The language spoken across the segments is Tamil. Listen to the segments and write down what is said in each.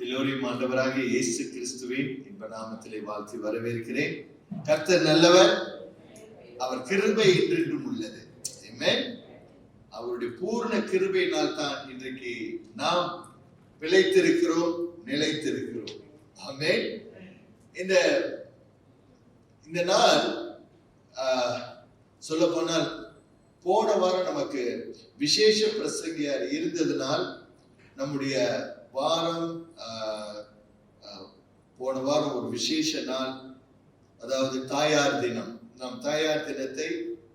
எல்லோரையும் ஆண்டவராக இயேசு கிறிஸ்துவின் இன்ப நாமத்திலே வாழ்த்தி வரவேற்கிறேன். கர்த்தர் நல்லவர், அவர் கிருபை என்றென்றும் உள்ளது. ஆமென். அவருடைய பூர்ண கிருபையினால் தான் இன்றைக்கு நாம் பிழைத்திருக்கிறோம், நிலைத்திருக்கிறோம். ஆமென். இந்த நாள் சொல்ல போனால் போன வாரம் நமக்கு விசேஷ பிரசங்கியார் இருந்ததுனால் நம்முடைய வாரம் போன வாரம் ஒரு விசேஷ நாள், அதாவது தாயார் தினம். நாம் தாயார் தினத்தை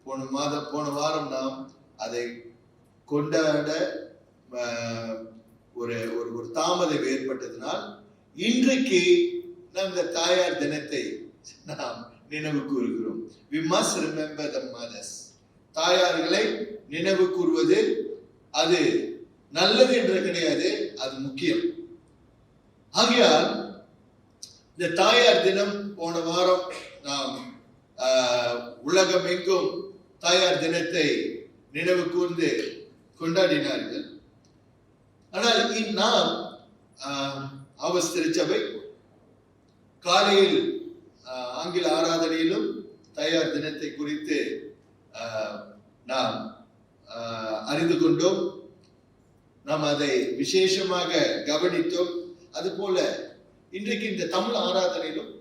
போன வாரம் நாம் அதை கொண்டாட ஒரு தாமதம் ஏற்பட்டதினால் இன்றைக்கு நாம் இந்த தாயார் தினத்தை நாம் நினைவு கூறுகிறோம். We must remember the mothers. தாயார்களை நினைவு கூறுவது அது நல்லது என்று கிடையாது, அது முக்கியம். ஆகையால் இந்த தாயார் தினம் போன வாரம் நாம் உலகம் எங்கும் தாயார் தினத்தை நினைவு கூர்ந்து கொண்டாடினார்கள். ஆனால் நாம் ஆவஸ் திருச்சபை காலையில் ஆங்கில ஆராதனையிலும் தாயார் தினத்தை குறித்து நாம் அறிந்து கொண்டோம். நாம் அதை விசேஷமாக கவனித்தோம். அதுபோல இன்றைக்கு இந்த தமிழ் ஆராதனையிலும்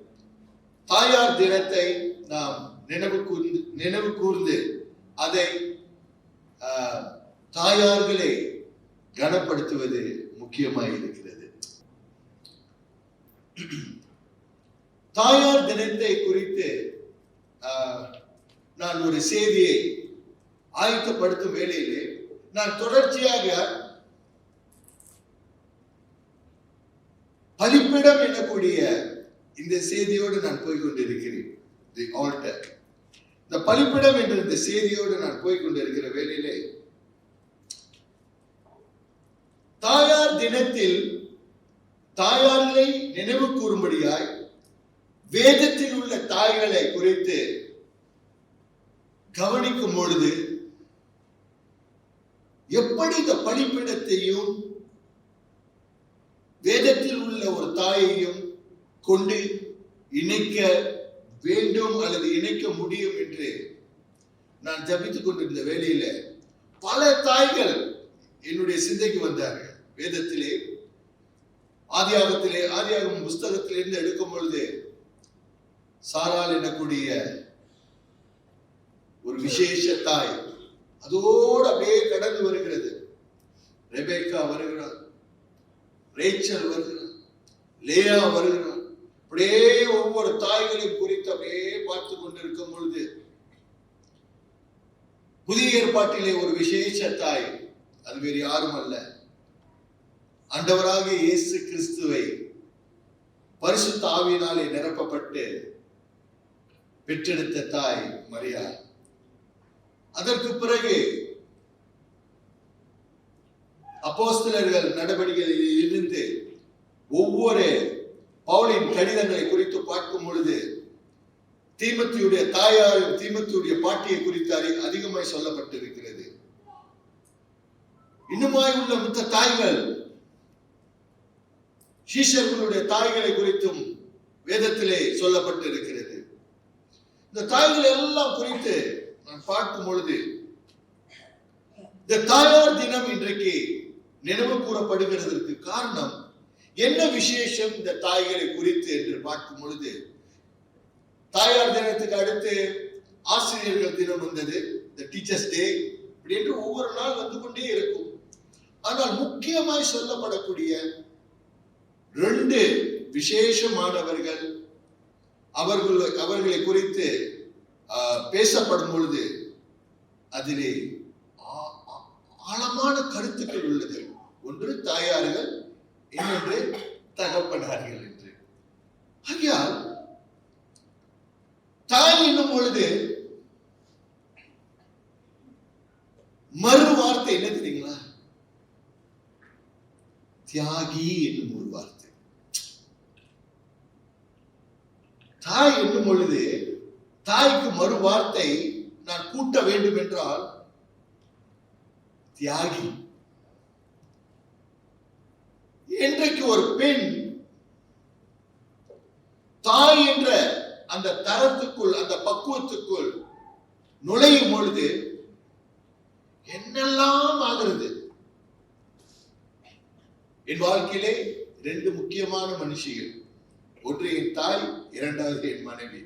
தாயார் தினத்தை நாம் நினைவு கூர்ந்து அதை தாயார்களை கனப்படுத்துவது முக்கியமாக இருக்கிறது. தாயார் தினத்தை குறித்து நான் ஒரு செய்தியை ஆயத்தப்படுத்தும் வேளையிலே நான் தொடர்ச்சியாக பலிப்பிடம் எனக்கூடிய இந்த செய்தியோடு நான் போய்கொண்டிருக்கிறேன். தி ஆல்டர், இந்த பலிப்பிடம் என்ற இந்த செய்தியோடு நான் போய்கொண்டிருக்கிற வேளையிலே தாயார் தினத்தில் தாயார்களை நினைவு கூறும்படியாய் வேதத்தில் உள்ள தாய்களை குறித்து கவனிக்கும் பொழுது எப்படி இந்த பலிப்பிடத்தையும் வேதத்தில் உள்ள ஒரு தாயையும் கொண்டு இணைக்க வேண்டும் அல்லது இணைக்க முடியும் என்று நான் ஜபித்துக் கொண்டிருந்த வேளையில பல தாய்கள் என்னுடைய சிந்தைக்கு வந்தார்கள். வேதத்திலே ஆதியாகமம் புஸ்தகத்திலிருந்து எடுக்கும் பொழுது சாராள் எனக்கூடிய ஒரு விசேஷ தாய் அதோடு அப்படியே கடந்து வருகிறது. ரெபேக்கா வருகிறார், ரேச்சல் வருகிறார், லேயா வருகிறார். அப்படியே ஒவ்வொரு தாய்களையும் குறித்து அப்படியே பார்த்து கொண்டிருக்கும் பொழுது புதிய ஏற்பாட்டிலே ஒரு விசேஷ தாய், அது வேறு யாரும் அல்ல, ஆண்டவராக இயேசு கிறிஸ்துவை பரிசுத்த ஆவியினாலே நிரப்பப்பட்டு பெற்றெடுத்த தாய் மரியாள். அதற்கு பிறகு அப்போஸ்தலர்கள் நடவடிக்கைகளில் இருந்து ஒவ்வொரு பவுலின் கடிதங்களை குறித்து பார்க்கும் பொழுது தீமோத்தேயுடைய தாயாரும் தீமோத்தேயுடைய பாட்டியை குறித்து அதிகமாய் சொல்லப்பட்டிருக்கிறது. இன்னுமாய் உள்ள மற்ற தாய்கள் சீஷர்களுடைய தாய்களை குறித்தும் வேதத்திலே சொல்லப்பட்டிருக்கிறது. இந்த தாய்கள் எல்லாம் குறித்து நான் பார்க்கும் பொழுது இந்த தாயார் தினம் இன்றைக்கு நினைவு கூறப்படுகிறதற்கு காரணம் என்ன விசேஷம் இந்த தாய்களை குறித்து என்று பார்க்கும் பொழுது தாயார் தினத்துக்கு அடுத்து ஆசிரியர்கள் தினம் வந்தது, இந்த டீச்சர்ஸ் டே, இப்படி என்று ஒவ்வொரு நாள் வந்து கொண்டே இருக்கும். ஆனால் முக்கியமாய் சொல்லப்படக்கூடிய ரெண்டு விசேஷமானவர்கள் அவர்களை குறித்து பேசப்படும் பொழுது அதிலே ஆழமான கருத்துக்கள் உள்ளது. ஒன்று தாயார்கள், இன்னொன்று தகப்பனார்கள் என்று. ஆகையால் தாய் என்னும் பொழுது மறு வார்த்தை என்ன தெரியுங்களா? தியாகி என்னும் ஒரு வார்த்தை. தாய் என்னும் பொழுது தாய்க்கு மறு வார்த்தை நான் கூட்ட வேண்டும் என்றால் தியாகி. இன்றைக்கு ஒரு பெண் அந்த தரத்துக்குள், அந்த பக்குவத்துக்குள் நுழையும் பொழுது என்னெல்லாம் ஆகிறது. என் வாழ்க்கையிலே 2 முக்கியமான மனுஷிகள், ஒன்று என் தாய், இரண்டாவது என் மனைவி.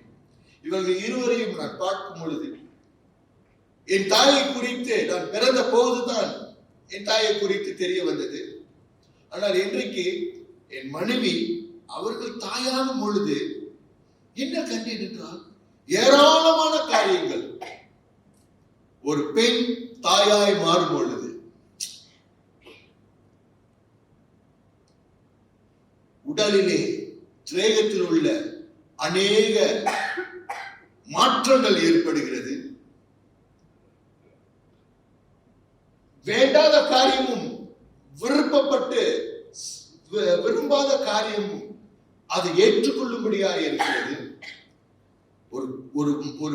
இவர்கள் இருவரையும் நான் பார்க்கும் பொழுது என் தாயை குறித்து, நான் பிறந்த போதுதான் என் தாயை குறித்து தெரிய வந்தது. ஆனால் இன்றைக்கு என் மனைவி அவர்கள் தாயாகும் பொழுது என்ன கண்டேன் என்றால், ஏராளமான காரியங்கள். ஒரு பெண் தாயாய் மாறும் பொழுது உடலிலே, திரேகத்தில் உள்ள அநேக மாற்றங்கள் ஏற்படுகிறது. வேண்டாத காரியமும், விரும்பாத காரியமும் அது ஏற்றுக்கொள்ளும்படியாக இருக்கிறது.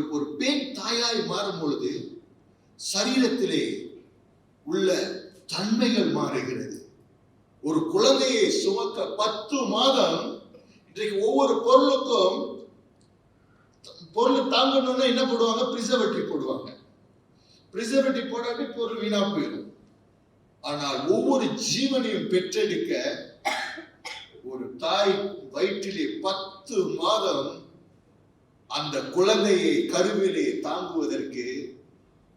ஒரு பெண் தாயாய் மாறும் பொழுது சரீரத்திலே உள்ள தன்மைகள் மாறுகிறது. ஒரு குழந்தையை சுமக்க 10 மாதம், இன்றைக்கு ஒவ்வொரு பொருளுக்கும் பொருள் தாங்கணும்னா என்ன போடுவாங்க? பிரிசர்வேட்டிவ் போடுவாங்க. பிரிசர்வேட்டிவ் போடாட்டி பொருள் வீணா போயிடும். ஆனால் ஒவ்வொரு ஜீவனையும் பெற்றெடுக்க ஒரு தாய் வயிற்றிலே 10 மாதம் அந்த குழந்தையை கருவிலே தாங்குவதற்கு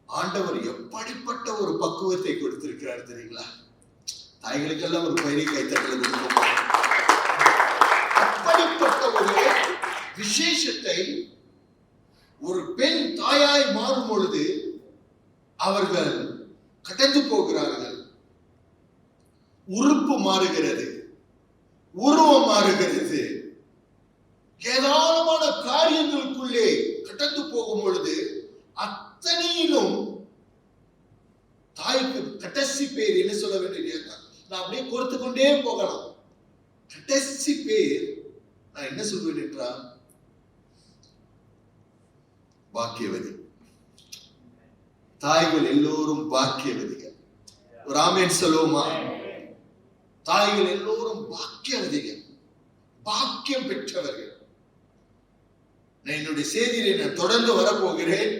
ஆண்டவர் எப்படிப்பட்ட ஒரு பக்குவத்தை கொடுத்திருக்கிறார் தெரியுங்களா? தாய்களுக்கெல்லாம் ஒரு பெரிய கைத்தட்டல் கொடுக்கும். அப்படிப்பட்ட ஒரு விசேஷத்தை ஒரு பெண் தாயாய் மாறும் பொழுது அவர்கள் கடந்து போகிறார்கள். உறுப்பு மாறுகிறது, உருவம் மாறுகிறது. ஏராளமான காரியங்களுக்குள்ளே கடந்து போகும் பொழுது அத்தனையிலும் தாய்க்கு கடைசி பேர் என்ன சொல்ல வேண்டிய, நான் அப்படியே கொடுத்து கொண்டே போகலாம். கடைசி பேர் நான் என்ன சொல்வேன் என்றால் பாக்கியவதி. தாய்கள் எல்லோரும் பாக்கியவதிகள். ஒரு ஆமென் சொல்லுவோமா? தாய்கள் எல்லோரும் பாக்கியவதிகள், பாக்கியம் பெற்றவர்கள். என்னுடைய செய்தியை நான் தொடர்ந்து வரப்போகிறேன்.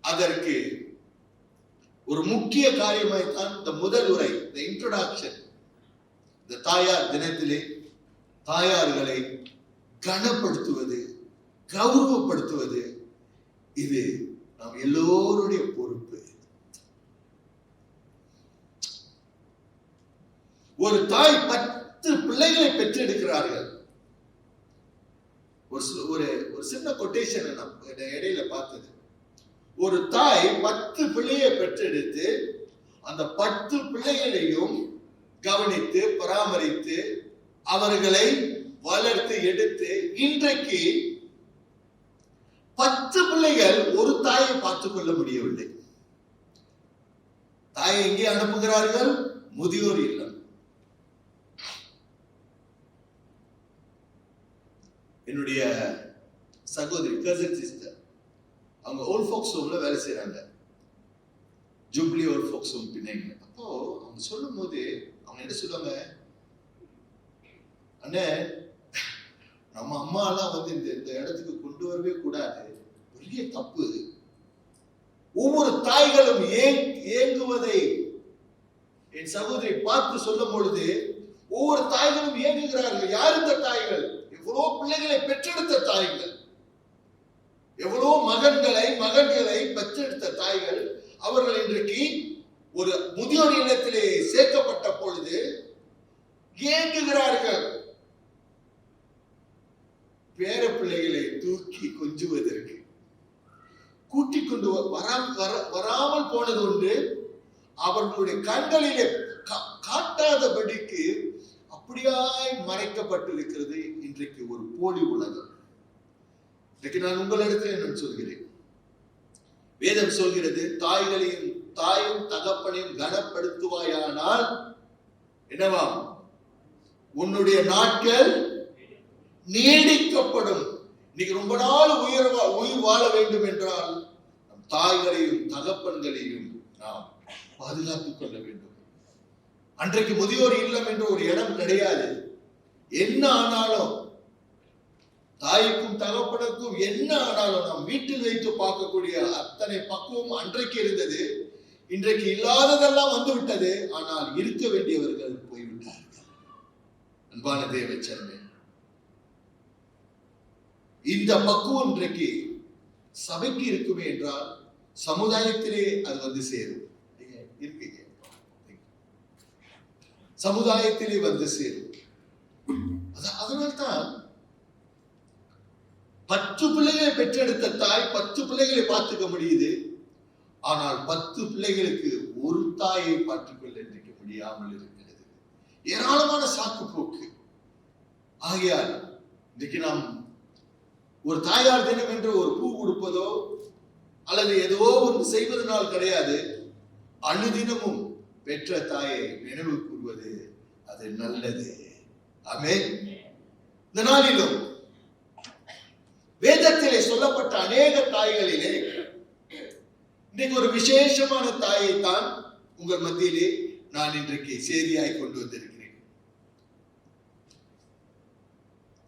அதற்கு ஒரு முக்கிய காரியமாய்த்தான் இந்த முதல் உரை, இந்த இன்ட்ரோடக்ஷன். இந்த தாயார் தினத்திலே தாயார்களை கனப்படுத்துவது, கௌரவப்படுத்துவது, இது நாம் எல்லோருடைய பொறுப்பு. ஒரு தாய் 10 பிள்ளைகளை பெற்றெடுக்கிறார்கள். ஒரு சின்ன கொட்டேஷன் நான் இடையில பார்த்தது. ஒரு தாய் 10 பிள்ளையை பெற்றெடுத்து அந்த 10 பிள்ளைகளையும் கவனித்து பராமரித்து அவர்களை வளர்த்து எடுத்து இன்றைக்கு 10 பிள்ளைகள் ஒரு தாயை பார்த்துக் கொள்ள முடியவில்லை. தாயை எங்கே அனுப்புகிறார்கள்? முதியோர் இல்லம். என்னுடைய சகோதரி, கசின் சிஸ்டர், அவங்க ஓல்ட் ஃபோக்ஸ் ஹோம்ல வேலை செய்யறாங்க. ஜூப்ளி ஓல்ட் ஃபோக்ஸ் ஹோம் பின்னாடி. அப்போ அவங்க சொல்லும் போது அவங்க என்ன சொல்லுவாங்க, அண்ணே நம்ம அம்மா எல்லாம் வந்து இந்த இடத்துக்கு கொண்டு வரவே கூடாது, பெரிய தப்பு. ஒவ்வொரு தாய்களும் ஏங்குவதை என் சகோதரி பார்த்து சொல்லும் பொழுது ஒவ்வொரு தாய்களும் ஏங்குகிறார்கள். யார் இந்த தாய்கள்? எவ்வளோ பிள்ளைகளை பெற்றெடுத்த தாய்கள், எவ்வளோ மகன்களை பெற்றெடுத்த தாய்கள். அவர்கள் இன்றைக்கு ஒரு முதியோர் இல்லத்திலே சேர்க்கப்பட்ட பொழுது ஏங்குகிறார்கள். பேர பிள்ளைகளை தூக்கி கொஞ்சுவதற்கு கூட்டிக் கொண்டு வராமல் போனது ஒன்று, அவர்களுடைய கண்களிலே காட்டாதபடிக்கு அப்படியாய் மறைக்கப்பட்டிருக்கிறது இன்றைக்கு ஒரு போலி உலகம். இன்றைக்கு நான் உங்களிடத்தில் நான் சொல்கிறேன், வேதம் சொல்கிறது, தாயும் தகப்பனையும் கனப்படுத்துவாயானால் என்னவா? உன்னுடைய நாட்கள் நீடிக்கப்படும். இன்னைக்கு ரொம்ப நாள் உயிர் வாழ வேண்டும் என்றால் நம் தாய்களையும் தகப்பன்களையும் நாம் பாதுகாத்துக் கொள்ள வேண்டும். அன்றைக்கு முதியோர் இல்லம் என்ற ஒரு இடம் கிடையாது. என்ன ஆனாலும் தாய்க்கும் தகப்பனுக்கும் என்ன ஆனாலும் நாம் வீட்டில் வைத்து பார்க்கக்கூடிய அத்தனை பக்குவம் அன்றைக்கு இருந்தது. இன்றைக்கு இல்லாததெல்லாம் வந்து விட்டது. ஆனால் இருக்க வேண்டியவர்கள் போய்விட்டார்கள். அன்பான தேவச்சனமே, இந்த பக்குவம் இன்றைக்கு சபைக்கு இருக்குமே என்றால் சமுதாயத்திலே அது வந்து சேரும். இருக்கீங்க, சமுதாயத்திலே வந்து சேரும். அதனால்தான் 10 பிள்ளைகளை பெற்றெடுத்த தாய் 10 பிள்ளைகளை பார்த்துக்க முடியுது. ஆனால் 10 பிள்ளைகளுக்கு ஒரு தாயை பார்த்துக்கொள்ள இன்றைக்கு முடியாமல் இருக்கிறது. ஏராளமான சாக்கு போக்கு. ஆகையால் இன்றைக்கு நாம் ஒரு தாயார் தினம் என்று ஒரு பூ கொடுப்பதோ அல்லது ஏதோ ஒன்று செய்வதனால் கிடையாது. அனுதினமும் பெற்ற தாயை நினைவு கூறுவது அது நல்லது. ஆமென். இந்த நாளிலும் வேதத்திலே சொல்லப்பட்ட அநேக தாய்களிலே இன்றைக்கு ஒரு விசேஷமான தாயை தான் உங்கள் மத்தியிலே நான் இன்றைக்கு செய்தியாய் கொண்டு வந்திருக்கிறேன்.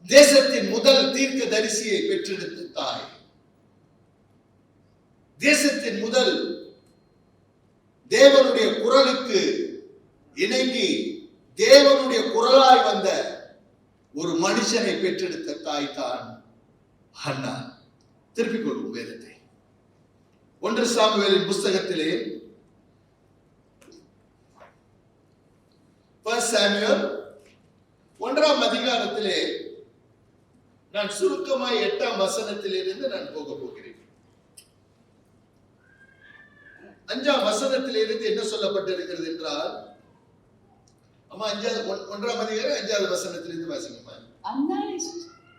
தேசத்தின் முதல் தீர்க்க தரிசியை பெற்றெடுத்த தாய், தேசத்தின் முதல் தேவனுடைய குரலுக்கு இணங்கி தேவனுடைய குரலாய் வந்த ஒரு மனுஷனை பெற்றெடுத்த தாய் தான் அன்னா. திருப்பிக் கொள்வோம் வேதத்தை. 1 சாமுவேலின் புஸ்தகத்திலே 1 சாமுவேல் 1ஆம் அதிகாரத்திலே நான் சுருக்கமாய் 8ஆம் வசனத்திலிருந்து நான் போக போகிறேன். 5ஆம் வசனத்திலிருந்து என்ன சொல்லப்பட்டிருக்கிறது என்றால், அம்மா 1ஆம் அதிகாரம் 5வது வசனத்திலிருந்து வாசிங்கம்மா.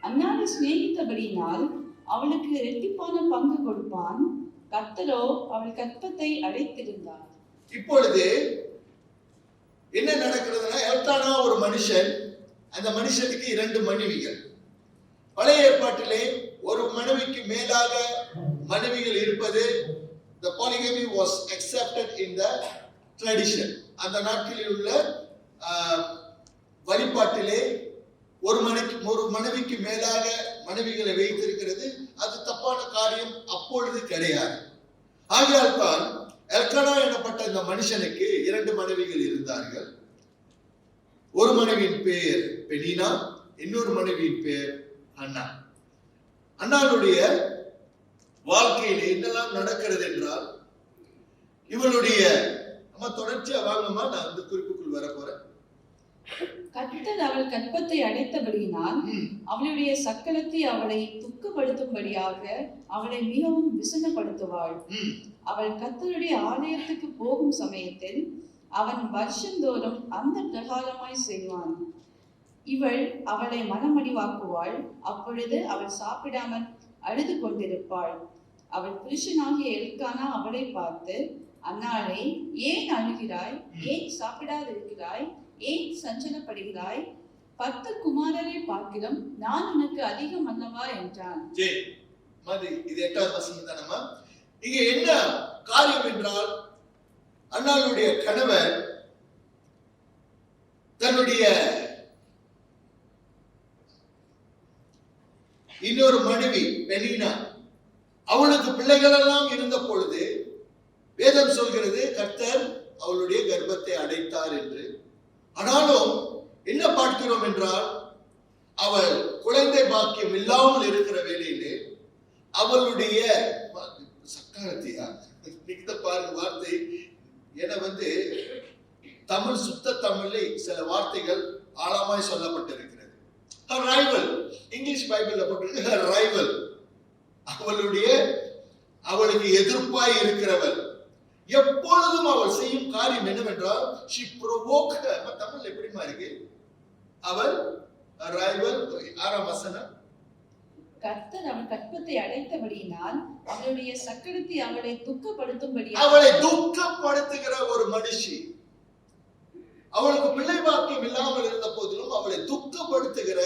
அன்னாளை சிநேகித்தபடியினால் அவளுக்கு இரட்டிப்பான பங்கு கொடுப்பான். கர்த்தரோ அவள் கற்பத்தை அடைத்திருந்தார். இப்பொழுது என்ன நடக்கிறதுனா, எல்கானா ஒரு மனுஷன். அந்த மனுஷனுக்கு 2 மனைவிகள். பழைய ஏற்பாட்டிலே ஒரு மனைவிக்கு மேலாக மனைவிகள் இருப்பது, the polygamy was accepted in the tradition. அந்த நாட்களில் உள்ள வழிபாட்டிலே ஒரு மனைவிக்கு மேலாக மனைவிகளை வைத்திருக்கிறது அது தப்பான காரியம் அப்பொழுது கிடையாது. ஆகையால் தான் எல்கானா எனப்பட்ட இந்த மனுஷனுக்கு 2 மனைவிகள் இருந்தார்கள். ஒரு மனைவியின் பெயர் பெனினா, இன்னொரு மனைவியின் பெயர் அன்னா. அன்னாளுடைய வாழ்க்கையில் என்னெல்லாம் நடக்கிறது என்றால், இவளுடைய நம்ம தொடர்ச்சியா வாங்கம்மா, நான் அந்த குறிப்புக்குள் வர போறேன். கர்த்தர் அவள் கற்பத்தை அடைத்தபடியினால் அவளுடைய சக்கலத்தை அவளை துக்கப்படுத்தும்படியாக அவளை மிகவும் விசனப்படுத்துவாள். அவள் கர்த்தருடைய ஆலயத்துக்கு போகும் சமயத்தில் அவன் வருஷந்தோறும் அந்த பிரகாரமாய் செய்வான். இவள் அவளை மனமடிவாக்குவாள். அப்பொழுது அவள் சாப்பிடாமல் அழுது கொண்டிருப்பாள். அவள் புருஷனாகிய எல்கானா அவளை பார்த்து, அன்னாளே, ஏன் அழுகிறாய்? ஏன் சாப்பிடாதிருக்கிறாய்? ஏன் சஞ்சலப்படுகிறாய்? 10 குமாரரை பார்க்கிறோம், நான் உனக்கு அதிகம் அல்லவா என்றான். இது 8வது வசனம் தானம்மா. இங்க என்ன காரியம் என்றால், அன்னாளுடைய கணவர் தன்னுடைய இன்னொரு மனைவி பெனினா, அவளுக்கு பிள்ளைகள் எல்லாம் இருந்த பொழுது வேதம் சொல்கிறது கர்த்தர் அவளுடைய கர்ப்பத்தை அடைத்தார் என்று. ஆனாலும் என்ன பார்க்கிறோம் என்றால், அவள் குழந்தை பாக்கியம் இல்லாமல் இருக்கிற வேளையிலே அவளுடைய சக்காலத்தியா பாருங்க வார்த்தை என தமிழ் சுத்த தமிழில் சில வார்த்தைகள் ஆழமாய் சொல்லப்பட்டிருக்கிறது. her rival, இங்கிலீஷ் பைபிள்ல போட்டிருக்கு her rival, அவளுக்கு எதிர்ப்பாய் இருக்கிறவள். எப்பொழுதும் அவள் செய்யும் காரியம் என்னவென்றால், she provoke, தமிழ் எப்படிமா இருக்கு, அவள் rival. 6ஆம் வசனம், கர்த்தர் அவள் கற்பத்தை அடைத்தபடியினால் அவளுடைய சக்கரத்தை அவளை துக்கப்படுத்தும்படி, அவளை துக்கப்படுத்துகிற ஒரு மனுஷி. அவளுக்கு பிள்ளை பாக்கியம் இல்லாமல் இருந்த போதிலும் அவளை துக்கப்படுத்துகிற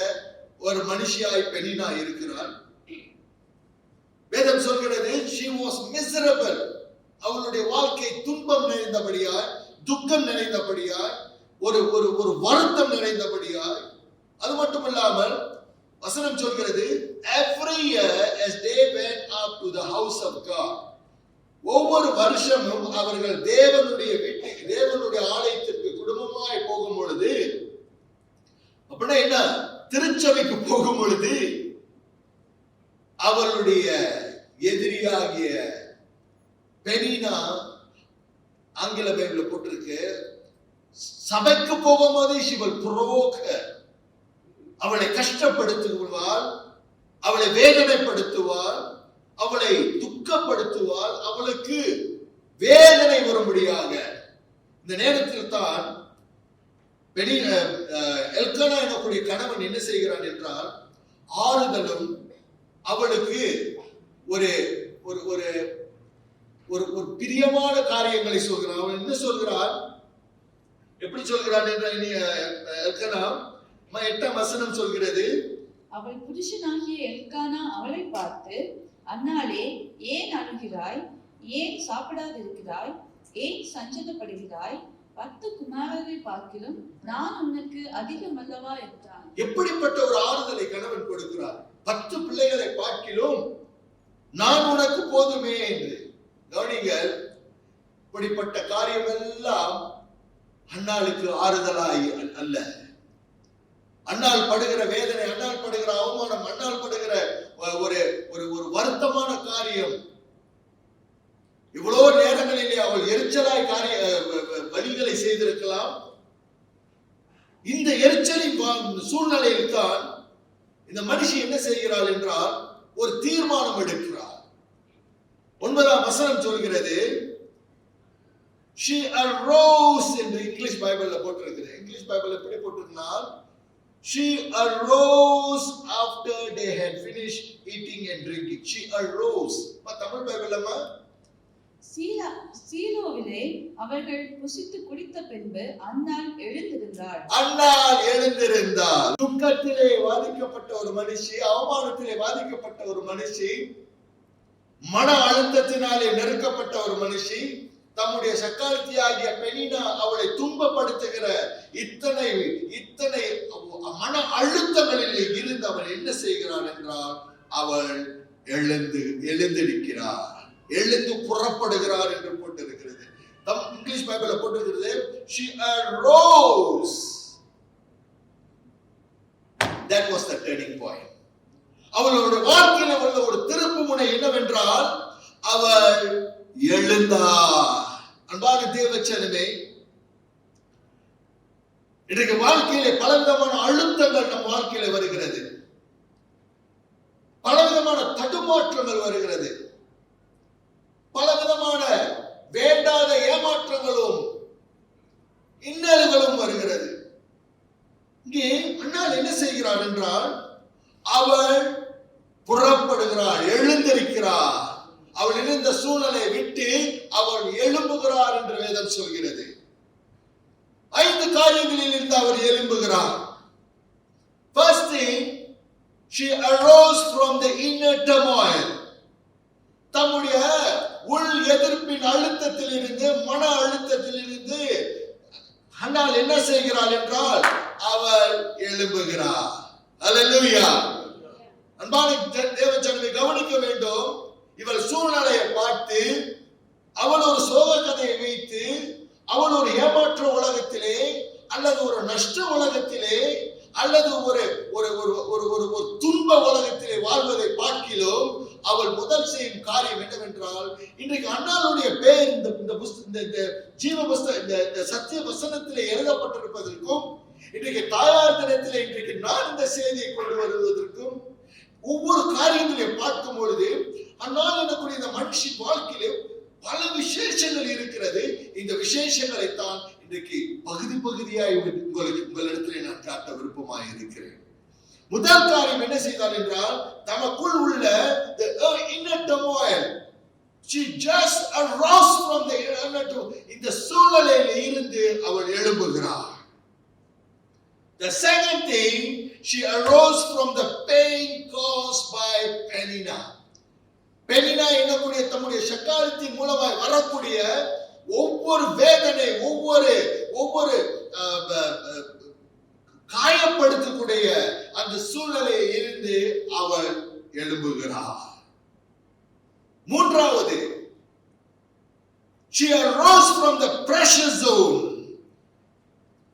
ஒரு மனுஷியாய் பெனினா இருக்கிறாள். வேதம் சொல்கிறது she was miserable. அவளுடைய வாழ்க்கை துன்பம் நிறைந்தபடியாய், துக்கம் நிறைந்தபடியாய், ஒரு வருத்தம் நிறைந்தபடியாய். அது மட்டுமல்லாமல் வசனம் சொல்கிறது, every year as they went up to the house of God, ஒவ்வொரு வருஷமும் அவர்கள் தேவனுடைய வீட்டுக்கு, தேவனுடைய ஆலயத்திற்கு குடும்பமாய் போகும் பொழுது, அப்படின்னா என்ன, திருச்சபைக்கு போகும் பொழுது அவளுடைய எதிரியாகிய பெனினா, ஆங்கில பைபிள்ல போட்டிருக்கு, சபைக்கு போகும்போது she will provoke her, அவளை கஷ்டப்படுத்துவாள், அவளை வேதனைப்படுத்துவாள், அவளை துக்கப்படுத்துவாள், அவளுக்கு வேதனை வரும்படியாக. இந்த நேரத்தில் தான் எல்கானா எனக்கூடிய கணவன் என்ன செய்கிறான் என்றால், ஆறுதலும் அவளுக்கு ஒரு ஒரு ஒரு ஒரு பிரியமான காரியங்களை சொல்கிறான். அவன் என்ன சொல்கிறான், எப்படி சொல்கிறான் என்றால், எல்கானா 8ஆம் வசனம் சொல்கிறது, அவள் புருஷனாகிய எல்கானா அவளை பார்த்து, அன்னாளே, ஏன் அழுகிறாய்? ஏன் சாப்பிடாதிருக்கிறாய்? ஏன் சஞ்சலப்படுகிறாய்? 10 குமாரரை பார்க்கிலும் நான் உனக்கு அதிகம் அல்லவா என்றான். எப்படிப்பட்ட ஒரு ஆறுதலை கணவன் கொடுக்கிறார்! 10 பிள்ளைகளை பார்க்கிலும் நான் உனக்கு போதுமே என்று. கவனிங்கள், இப்படிப்பட்ட காரியம் எல்லாம் அன்னாளுக்கு ஆறுதலாய் அல்ல. அன்னாள் படுகிற வேதனை, அன்னாள் படுகிற அவமானம், அன்னாள் படுகிற ஒரு ஒரு வருத்தமான காரியம். இவ்வளவு நேரங்களிலே அவள் எரிச்சலாய் வழிகளை செய்திருக்கலாம். இந்த எரிச்சலின் சூழ்நிலையில் தான் இந்த மனுஷி என்ன செய்கிறாள் என்றால், ஒரு தீர்மானம் எடுக்கிறார். 9ஆம் வசனம் சொல்கிறது, she arose என்று இங்கிலீஷ் பைபிள்ல போட்டிருக்கிறது. இங்கிலீஷ் பைபிள்ல எப்படி போட்டிருக்குன்னா, she arose after they had finished eating and drinking. She arose. Tamil பைபிள்லமா, சீலோவிலே அவர்கள் புசித்து குடித்த பின்பு அன்னாள் எழுந்திருந்தாள். அன்னாள் எழுந்திருந்தாள். துக்கத்திலே பாதிக்கப்பட்ட ஒரு மனுஷி, அவமானத்திலே பாதிக்கப்பட்ட ஒரு மனுஷி, மன அழுத்தத்தினாலே நெருக்கப்பட்ட ஒரு மனுஷி, தம்முடைய சக்காலத்தியாகிய பெனினா அவளை துன்பப்படுத்துகிற இத்தனை மன அழுத்தங்களில் இருந்து அவள் என்ன செய்கிறாள் என்றால், அவள் எழுந்திருக்கிறார், எழுந்து புறப்படுகிறார் என்று போட்டிருக்கிறது. இங்கிலீஷ் பைபிள்ல போட்டிருக்கிறது, she arose. That was the turning point. அவளுடைய வாழ்க்கையில் உள்ள ஒரு திருப்பு முனை என்னவென்றால், அவள் எழுந்தார். அன்பான தேவச்சனமே, இன்றைக்கு வாழ்க்கையிலே பலவிதமான அழுத்தங்கள் நம் வாழ்க்கையில வருகிறது, பலவிதமான தடுமாற்றங்கள் வருகிறது, பலவிதமான வேண்டாத ஏமாற்றங்களும் இன்னல்களும் வருகிறது. இங்கே அன்னாள் என்ன செய்கிறாள் என்றால், அவள் புறப்படுகிறாள், எழுந்திருக்கிறார். அவள் இருந்த சூழலை விட்டு அவள் எழும்புகிறார் என்று வேதம் சொல்கிறது. 5 காரியங்களில் இருந்து அவள் எழும்புகிறார். First thing, she arose from the inner turmoil. தம்முடைய உள் எதிர்ப்பின் அழுத்தத்தில் இருந்து, மன அழுத்தத்தில் இருந்து அன்னாள் என்ன செய்கிறாள் என்றால், அவள் எழும்புகிறார். அல்லேலூயா. அன்பான தேவஜனமே, கவனிக்க வேண்டும். இவள் சூழ்நிலையை பார்த்து, அவள் ஒரு சோக கதையை வைத்து, அவள் ஒரு ஏமாற்ற உலகத்திலே அல்லது ஒரு நஷ்ட உலகத்திலே அல்லது ஒரு ஒரு துன்ப உலகத்திலே வாழ்வதை பார்க்கிலும், அவள் முதல் செய்யும் காரியம் என்னவென்றால், இன்றைக்கு அன்னாளுடைய பெயர் இந்த ஜீவ இந்த சத்திய வசனத்திலே எழுதப்பட்டிருப்பதற்கும், இன்றைக்கு தாயார் தினத்திலே இன்றைக்கு நான் இந்த செய்தியை கொண்டு வருவதற்கும், ஒவ்வொரு காரியங்களையும் பார்க்கும் பொழுது அன்னால் எனக்குரிய இந்த மனுஷன் வாழ்க்கையிலே பல விசேஷங்கள் இருக்கிறது. இந்த விசேஷங்களை தான் இன்றைக்கு பகுதியாய் உங்களிடத்திலே நான் காட்ட விருப்பமாய் இருக்கிறேன். முதல் காரியம் என்ன செய்தால் என்றால், தமக்குள் உள்ள the inner turmoil, she just arose from the inner turmoil. இந்த சூழலில் இருந்து அவள் எழும்புகிறார். The second thing, she arose from the pain caused by Penina. பெனினா என்னக்கூடிய தம்முடைய சக்காலத்தின் மூலமாய் வரக்கூடிய ஒவ்வொரு வேதனை, ஒவ்வொரு காயப்படுத்தக்கூடிய அந்த சூழ்நிலையில் இருந்து அவள் எழும்புகிறார். மூன்றாவது, she arose from the pressure zone.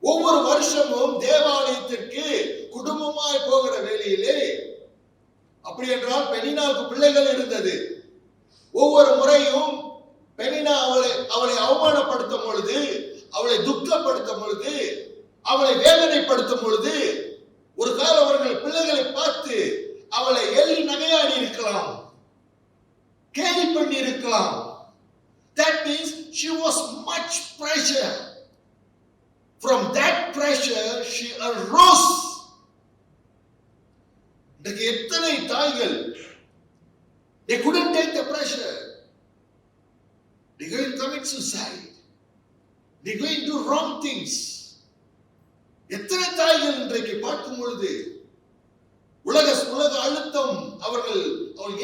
ஒவ்வொரு வருஷமும் தேவாலயத்திற்கு குடும்பமாய் போகிற வேளையிலே, அப்படி என்றால் பெனினாவுக்கு பிள்ளைகள் இருந்தது. ஒவ்வொரு முறையும் பெனினா அவளை அவமானப்படுத்தும் பொழுது, அவளை துக்கப்படுத்தும் பொழுது, அவளை வேதனைப்படுத்தும் பொழுது, ஒரு காலம் அவர்கள் பிள்ளைகளை பார்த்து அவளை எள்ளி நகையாடி இருக்கலாம், கேலி பண்ணி இருக்கலாம். That means she was much pressure. From that pressure she arose. இன்றைக்கு எத்தனை தாய்கள், they couldn't take the pressure, they go and commit suicide, they go and do wrong things. எத்தனை தாய்கள் இன்றைக்கு பார்க்கும் பொழுது உலக அழுத்தம் அவர்கள்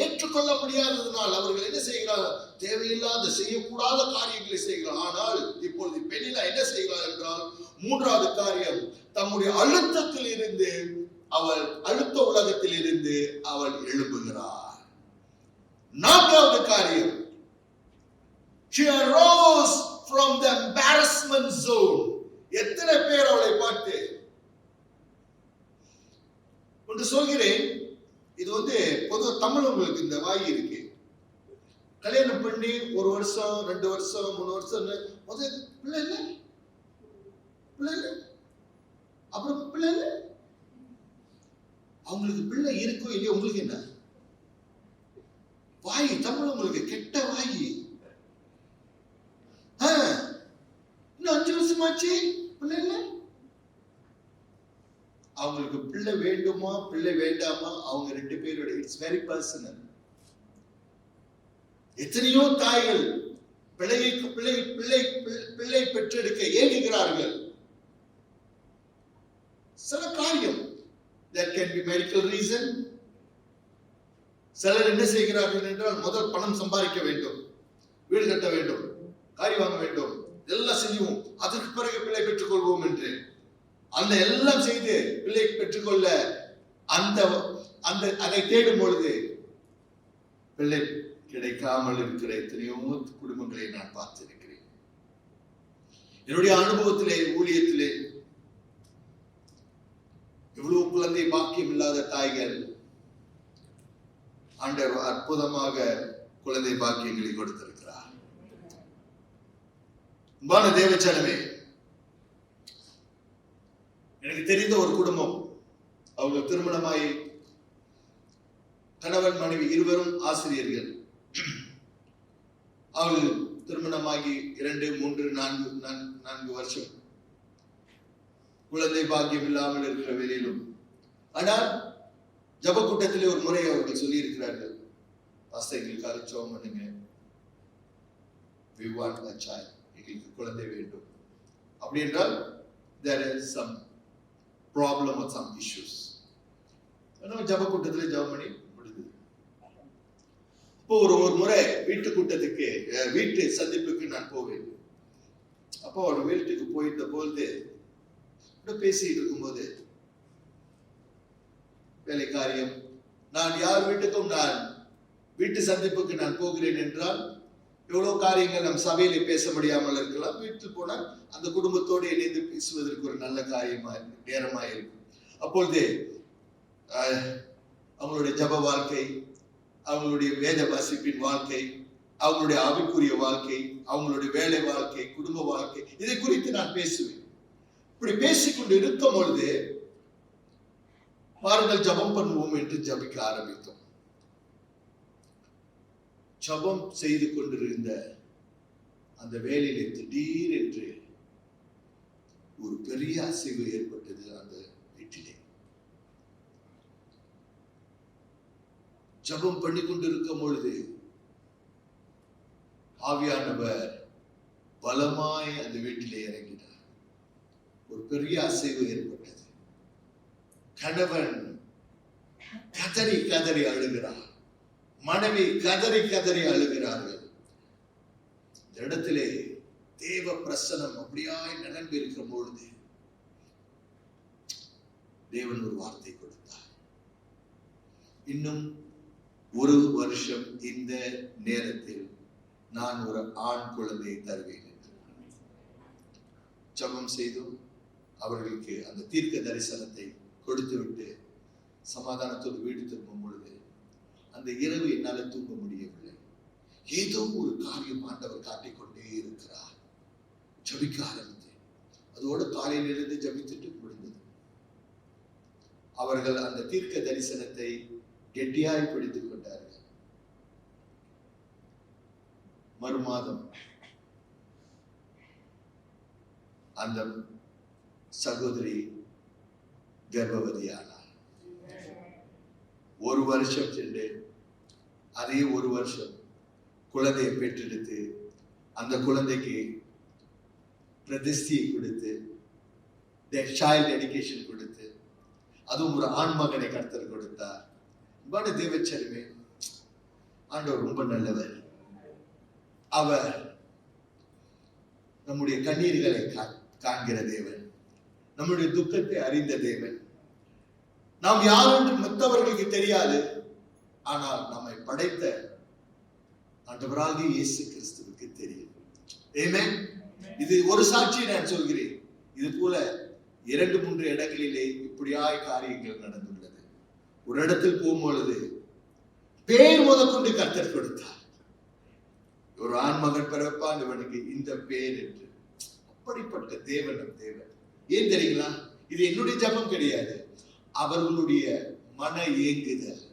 ஏற்றுக்கொள்ள முடியாததனால் அவர்கள் என்ன செய்கிறார்கள்? தேவையில்லாத செய்யக்கூடாத காரியங்களை செய்கிறார். ஆனால் இப்பொழுது பெண்ணினா என்ன செய்கிறார் என்றால், மூன்றாவது காரியம், தம்முடைய அழுத்தத்தில் இருந்து அவள் அழுத்த உலகத்தில் இருந்து அவள் எழும்புகிறார். நான்காவது காரியம், she arose from the embarrassment zone. எத்தனை பேர் அவளை பார்த்து, ஒன்று சொல்கிறேன், இது பொது தமிழ் உங்களுக்கு இந்த வாய் இருக்கு. கல்யாணம் பண்ணி 1 வருஷம் 2 வருஷம் 3 வருஷம் பிள்ளை இல்லை, அப்புறம் பிள்ளை இல்லை. அவங்களுக்கு பிள்ளை இருக்கோ இல்லையோ உங்களுக்கு என்ன வாய்? தமிழ் உங்களுக்கு கெட்ட வாய். இன்னும் 5 வருஷமாச்சு பிள்ளை இல்லை. அவங்களுக்கு பிள்ளை வேண்டுமா பிள்ளை வேண்டாமா அவங்க 2 பேரோட, இட்ஸ் வெரி பர்சனல். எத்தனையோ தாய்கள் பிள்ளை பெற்றெடுக்க ஏங்குகிறார்கள். சில காரியம், there can be medical reason. சிலர் என்ன செய்கிறார்கள் என்றால், முதல் பணம் சம்பாதிக்க வேண்டும், வீடு கட்ட வேண்டும், காரி வாங்க வேண்டும், எல்லாம் செய்வோம், அதற்கு பிறகு பிள்ளை பெற்றுக் கொள்வோம் என்று அந்த எல்லாம் செய்து பிள்ளை பெற்றுக்கொள்ள அதை தேடும் பொழுது பிள்ளை கிடைக்காமல் இருக்கிற எத்தனையோ குடும்பங்களை நான் பார்த்திருக்கிறேன். என்னுடைய அனுபவத்திலே, ஊழியத்திலே எவ்வளவு குழந்தை பாக்கியம் இல்லாத தாய்கள் ஆண்டவர் அற்புதமாக குழந்தை பாக்கியங்களை கொடுத்திருக்கிறார். அன்பான தேவச்சனமே, எனக்கு தெரிந்த ஒரு குடும்பம், அவங்க திருமணமாகி கணவன் மனைவி இருவரும் ஆசிரியர்கள். அவர்கள் திருமணமாகி 2, 3, 4 வருஷம் குழந்தை பாக்கியம் இல்லாமல் இருக்கிற வேளையிலும், ஆனால் ஜப கூட்டத்திலே ஒரு முறை அவர்கள் சொல்லி இருக்கிறார்கள், எங்களுக்காக ஜெபம் பண்ணுங்க, we want a child, எங்களுக்கு குழந்தை வேண்டும். அப்படி என்றால் there is some problem or some issues. ஜப கூட்டத்தில் ஜெபம் பண்ணி முடிந்தது. இப்போ ஒரு முறை வீட்டு சந்திப்புக்கு நான் போவேன். அப்போ ஒரு வீட்டுக்கு போயிட்ட பொழுது பேசிட்டு இருக்கும்போது, வேலை காரியம், நான் யார் வீட்டுக்கும் நான் வீட்டு சந்திப்புக்கு நான் போகிறேன் என்றால் எவ்வளவு காரியங்கள் நம் சபையில பேச முடியாமல் இருக்கலாம். வீட்டில் போனால் அந்த குடும்பத்தோடு இணைந்து பேசுவதற்கு ஒரு நல்ல காரியமா நேரமா இருக்கும். அப்பொழுது அவங்களுடைய ஜப வாழ்க்கை, அவங்களுடைய வேத வாசிப்பின் வாழ்க்கை, அவங்களுடைய ஆவிக்குரிய வாழ்க்கை, அவங்களுடைய வேலை வாழ்க்கை, குடும்ப வாழ்க்கை, இதை குறித்து நான் பேசுவேன். இப்படி பேசிக்கொண்டு இருக்கும் பொழுது, பாருங்கள் ஜபம் பண்ணுவோம் என்று ஜபிக்க ஆரம்பித்தோம். ஜபம் செய்து கொண்டிருந்த அந்த வேலையிலே திடீர் என்று ஒரு பெரிய அசைவு ஏற்பட்டது. அந்த வீட்டிலே ஜபம் பண்ணி கொண்டிருக்கும் பொழுது ஆவியானவர் பலமாய் அந்த வீட்டிலே இறங்கினார். ஒரு பெரிய அசைவு ஏற்பட்டது. கணவன் கதறி கதறி அழுகிறார், மனைவி கதறி கதறி அழுகிறார்கள். இந்த இடத்திலே தேவ பிரசனம் அப்படியாய் நடந்து இருக்கும் பொழுது தேவன் ஒரு வார்த்தை கொடுத்தார். இன்னும் ஒரு வருஷம் இந்த நேரத்தில் நான் ஒரு ஆண் குழந்தையை தருவேன் என்று ஜெபம் செய்தோம். அவர்களுக்கு அந்த தீர்க்க தரிசனத்தை கொடுத்துவிட்டு சமாதானத்தோடு வீடு திரும்பும் பொழுது அந்த இரவு என்னால் தூங்க முடியவில்லை. ஏதோ ஒரு காரியம் ஆண்டவர் காட்டிக்கொண்டே இருக்கிறார். ஜபிக்க ஆரம்பித்தேன். அதோடு காலையிலிருந்து ஜபித்துட்டு முடிந்தது. அவர்கள் அந்த தீர்க்க தரிசனத்தை கெட்டியாய் பிடித்துக் கொண்டார்கள். மறுமாதம் அந்த சகோதரி கர்ப்பவதியானார். ஒரு வருஷம் சென்று அதே ஒரு வருஷம் குழந்தையை பெற்றெடுத்து அந்த குழந்தைக்கு பிரதிஷ்டியை கொடுத்து சைல்ட் எஜுகேஷன் கொடுத்து அதுவும் ஒரு ஆண் மகனை கர்த்தர் கொடுத்தார். தேவச்சரிமே, ஆண்டவர் ரொம்ப நல்லவர். அவர் நம்முடைய கண்ணீர்களை காண்கிற தேவன், நம்முடைய துக்கத்தை அறிந்த தேவன். நாம் யார் என்று மற்றவர்களுக்கு தெரியாது, ஆனால் நம்மை படைத்த ஆண்டவராகிய இயேசு கிறிஸ்துவுக்கு தெரியும். ஆமென். இது ஒரு சாட்சி நான் சொல்கிறேன். இது போல 2-3 இடங்களிலே இப்படியாய் காரியங்கள் நடந்துள்ளது. ஒரு இடத்தில் போகும்பொழுது பேர் முதற்கொண்டு கர்த்தர் கொடுத்தார். ஒரு ஆண்மகன் பிறப்பான், இவனுக்கு இந்த பேர் என்று. அப்படிப்பட்ட தேவன் தேவன். ஏன் தெரியுங்களா? இது என்னுடைய ஜபம் கிடையாது, அவர்களுடைய மன ஏங்குதல்.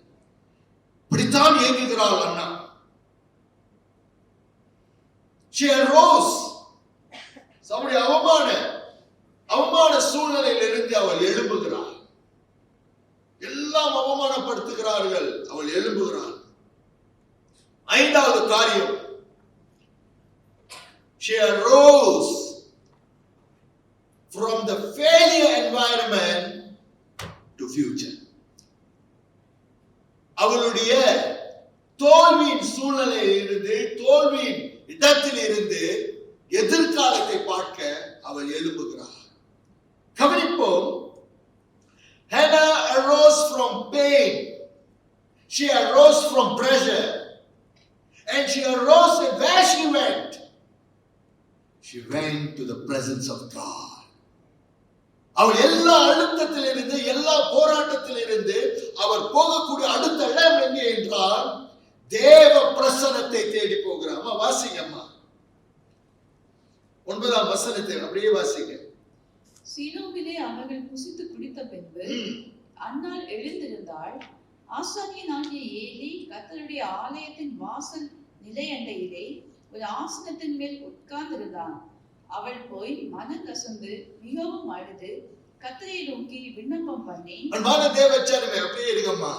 இப்படித்தான் ஏங்குகிறாள் அண்ணா. She arose. அவருடைய அவமான சூழ்நிலையிலிருந்து அவள் எழும்புகிறாள். எல்லாம் அவமானப்படுத்துகிறார்கள், அவள் எழும்புகிறாள். 5வது காரியம், she arose from the failure environment to future. அவளுடைய தோல்வியின் சூழ்நிலையில் இருந்து, தோல்வியின் இடத்தில் இருந்து எதிர்காலத்தை பார்க்க அவள் எழும்புகிறாள். கவனிப்போம். Hannah arose from pain. She arose from pressure. And she arose, and where she went? She went to the presence of God. அவள் எல்லா அழுத்தத்தில் இருந்து, எல்லா போராட்டத்தில் இருந்து அவர் போகக்கூடிய அடுத்த இடம் எங்கே என்றால் தேவ பிரசன்னத்தை தேடி போகிறார். அம்மா வாசிங்க அம்மா, 9ஆம் வசனத்தை அப்படியே வாசிங்க. சீலோவிலே அவர்கள் புசித்து குடித்த பின்பு அன்னாள் எழுந்திருந்தாள். ஆசாரியனாகிய ஏலி கர்த்தருடைய ஆலயத்தின் வாசல் நிலையண்டையிலே ஒரு ஆசனத்தின் மேல் உட்கார்ந்திருந்தான். அவள் போய் மனங்கசந்து மிகவும் அழுது கர்த்தரை நோக்கி விண்ணப்பம் பண்ணி, அன்பான தேவச்சனமே அப்படியே இருக்கம்மா.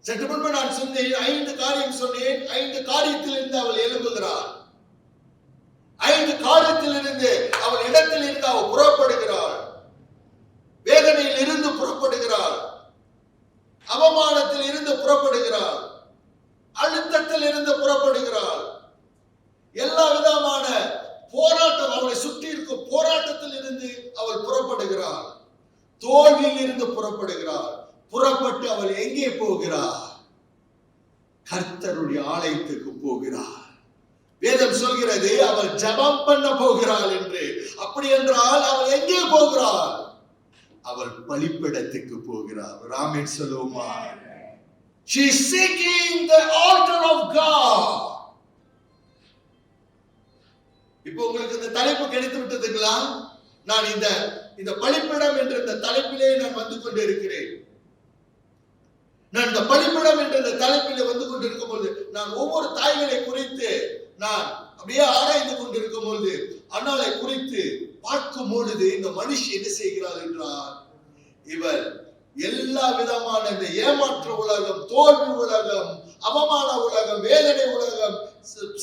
சற்று முன்பு நான் சொன்னேன், 5 காரியம் சொன்னேன். 5 காரியத்திலிருந்து அவள் எழும்புகிறாள். 5 காரியத்திலிருந்து அவள் இடத்தில் இருந்து அவள் புறப்படுகிறாள். வேதனையில் இருந்து புறப்படுகிறாள், அவமானத்தில் இருந்து புறப்படுகிறாள், அழுத்தத்தில் இருந்து புறப்படுகிறாள். எல்லா விதமான போராட்டம், அவளை சுற்றி இருக்கும் போராட்டத்தில் இருந்து அவள் புறப்படுகிறாள். தோல்வியில் இருந்து புறப்படுகிறாள். புறப்பட்டு அவள் எங்கே போகிறாள்? கர்த்தருடைய ஆலயத்துக்கு போகிறாள். வேதம் சொல்கிறது அவள் ஜெபம் பண்ண போகிறாள் என்று. அப்படி என்றால் அவள் எங்கே போகிறாள்? அவள் பலிபீடத்துக்கு போகிறாள். ஆமென் சொல்லுவோமா? She is seeking the altar of God. இப்போ உங்களுக்கு இந்த தலைப்பு கிடைத்து விட்டதுங்களா? நான் இந்த பலிபீடம் என்ற இந்த தலைப்பிலே நான் வந்து கொண்டு இருக்கிறேன். நான் இந்த பலிபீடம் என்ற இந்த தலைப்பிலே வந்து கொண்டு இருக்கும் பொழுது நான் ஒவ்வொரு தாய்களை குறித்து நான் அப்படியே ஆராய்ந்து கொண்டிருக்கும் பொழுது அன்னாளை குறித்து பார்க்கும் பொழுது இந்த மனுஷி என்ன செய்கிறாள் என்றால், இவர் எல்லா விதமான இந்த ஏமாற்ற உலகம், தோல்வி உலகம், அவமான உலகம், வேதனை உலகம்,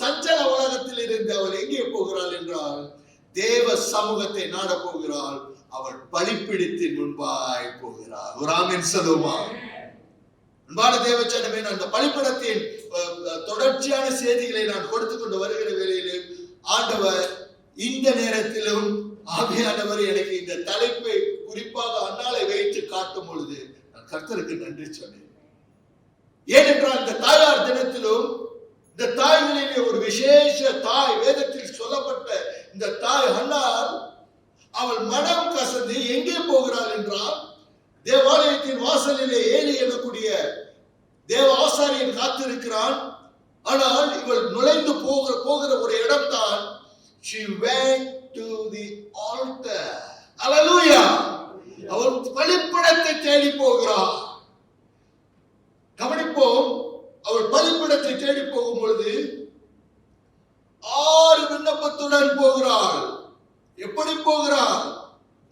சஞ்சல உலகத்தில் இருந்து அவள் எங்கே போகிறாள் என்றால் தேவ சமூகத்தை நாட போகிறாள். அவள் பலிபீடத்தின் முன்பாய் போகிறாள். ஒரு ஆமென் சொல்லுமா? அன்பான தேவச்சனமே, அந்த பலிபீடத்தின் தொடர்ச்சியான செய்திகளை நான் கொடுத்து கொண்டு வருகிற வேளையிலே ஆண்டவர் இந்த நேரத்திலும் ஆவியானவர் எனக்கு இந்த தலைப்பை குறிப்பாக அன்னாளை வைத்து காட்டும் பொழுது நான் கர்த்தருக்கு நன்றி சொன்னேன். ஏனென்றால் இந்த தாயார் தினத்திலும் இந்த தாய்களிலே ஒரு விசேஷ தாய், வேதத்தில் சொல்லப்பட்ட இந்த தாய் அன்னாள், அவள் மனம் கசந்து எங்கே போகிறாள் என்றால், தேவாலயத்தின் வாசலிலே ஏலி எனக்கூடிய தேவ ஆசாரியன் காத்திருக்கிறான். ஆனால் இவள் நுழைந்து போகிற ஒரு இடம் தான். She went to the altar. Hallelujah. அவள் பலிபீடத்தை தேடி போகிறாள். கவனிப்போம், அவள் பலிபீடத்தை தேடி போகும் பொழுது 6 விண்ணப்பத்துடன் போகிறாள். எப்படி போகிறாள்?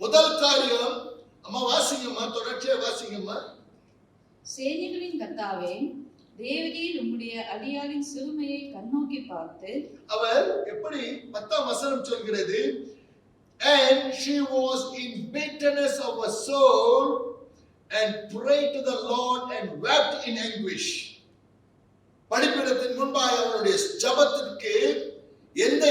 முதல் காரியம், அம்மா வாசிங்கம்மா, தொடர்ச்சியா வாசிங்கம்மா. சேனைகளின் கர்த்தாவே, தேவரீர் உம்முடைய அடியாரின் சிறுமையை கண்ணோக்கி பார்த்து, அவர் எப்படி 10ஆம் வசனம் சொல்கிறது, and she was in bitterness of her soul and prayed to the Lord and wept in anguish. பலிபீடத்தின் முன்பாக அவருடைய ஜெபத்திற்கு எந்த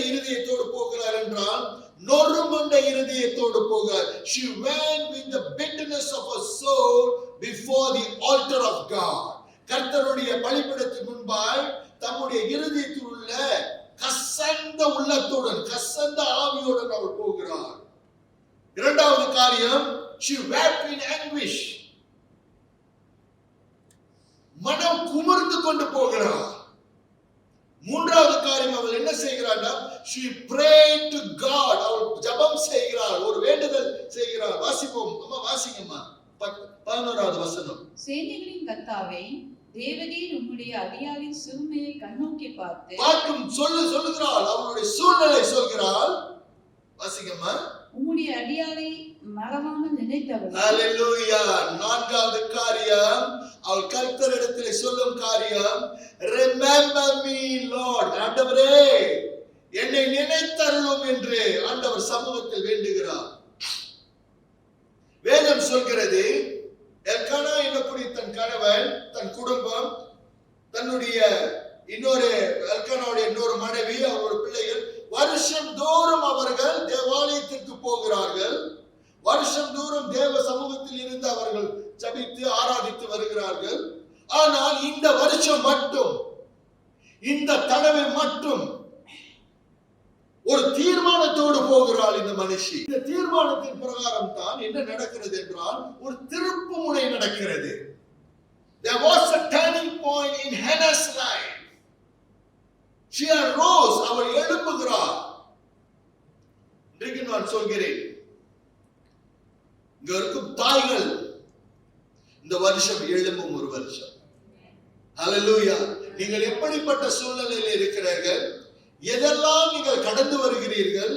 இருதயத்தோடு போகிறார் என்றால், நொறுங்குண்ட இருதயத்தோடு போகிறார். She went with the bitterness of her soul before the altar of God. கர்த்தருடைய பலிபீடத்தின் முன்பாய் தம்முடைய இருதயத்தில் உள்ள கசந்த உள்ளத்துடன், கசந்த ஆவியுடன் அவள் போகிறார். இரண்டாவது காரியம், she wept in anguish. மனம் குமர்ந்து கொண்டு போகிறார். மூன்றாவது காரியம், அவள் என்ன செய்கிறாள்? she prayed to God. அவள் ஜெபம் செய்கிறாள், ஒரு வேண்டுதல் செய்கிறாள். வாசிப்போம் அம்மா, வாசிங்கம்மா 11வது வசனம். சேனைகளின் கர்த்தாவே, தேவரீர் உம்முடைய அடியாரின் சிறுமையை கண்ணோக்கி பார்த்து, பார்க்கும் சொல்லுகிறாள், அவளுடைய சூழ்நிலை சொல்கிறாள். வாசிங்கம்மா. உம்முடைய அடியாரை மறவாமல் நினைத்தவர். ஹalleluya. நான்காவது காரியம், அவள் கர்த்தரிடத்திலே சொல்லும் காரியம், remember me Lord. ஆண்டவரே, என்னை நினைத்தருளும் என்று ஆண்டவர் சமூகத்தில் வேண்டுகிறார். வேதம் சொல்கிறது, எல்கானா என்னக்கூடிய தன் கணவன், தன் குடும்பம், தன்னுடைய எல்கானாவுடைய இன்னொரு மனைவி, அவருடைய பிள்ளைகள் வருஷம் தோறும் அவர்கள் தேவாலயத்திற்கு போகிறார்கள். வருஷம் தோறும் தேவ சமூகத்தில் இருந்து அவர்கள் ஜெபித்து ஆராதித்து வருகிறார்கள். ஆனால் இந்த வருஷம் மட்டும், இந்த தடவை மட்டும் ஒரு தீர்மானத்தோடு போகிறாள் இந்த மனுஷி. இந்த தீர்மானத்தின் பிரகாரம் தான் என்ன நடக்கிறது என்றால், ஒரு திருப்பு முனை நடக்கிறது. There was a turning point in Hannah's life. She arose. அவள் எழும்புகிறாள். இன்றைக்கு நான் சொல்கிறேன், இங்க இருக்கும் தாய்கள் இந்த வருஷம் எழும்பும் ஒரு வருஷம். ஹalleluya. நீங்கள் எப்படிப்பட்ட சூழ்நிலையில் இருக்கிறீர்கள், எதெல்லாம் நீங்கள் கடந்து வருகிறீர்கள்,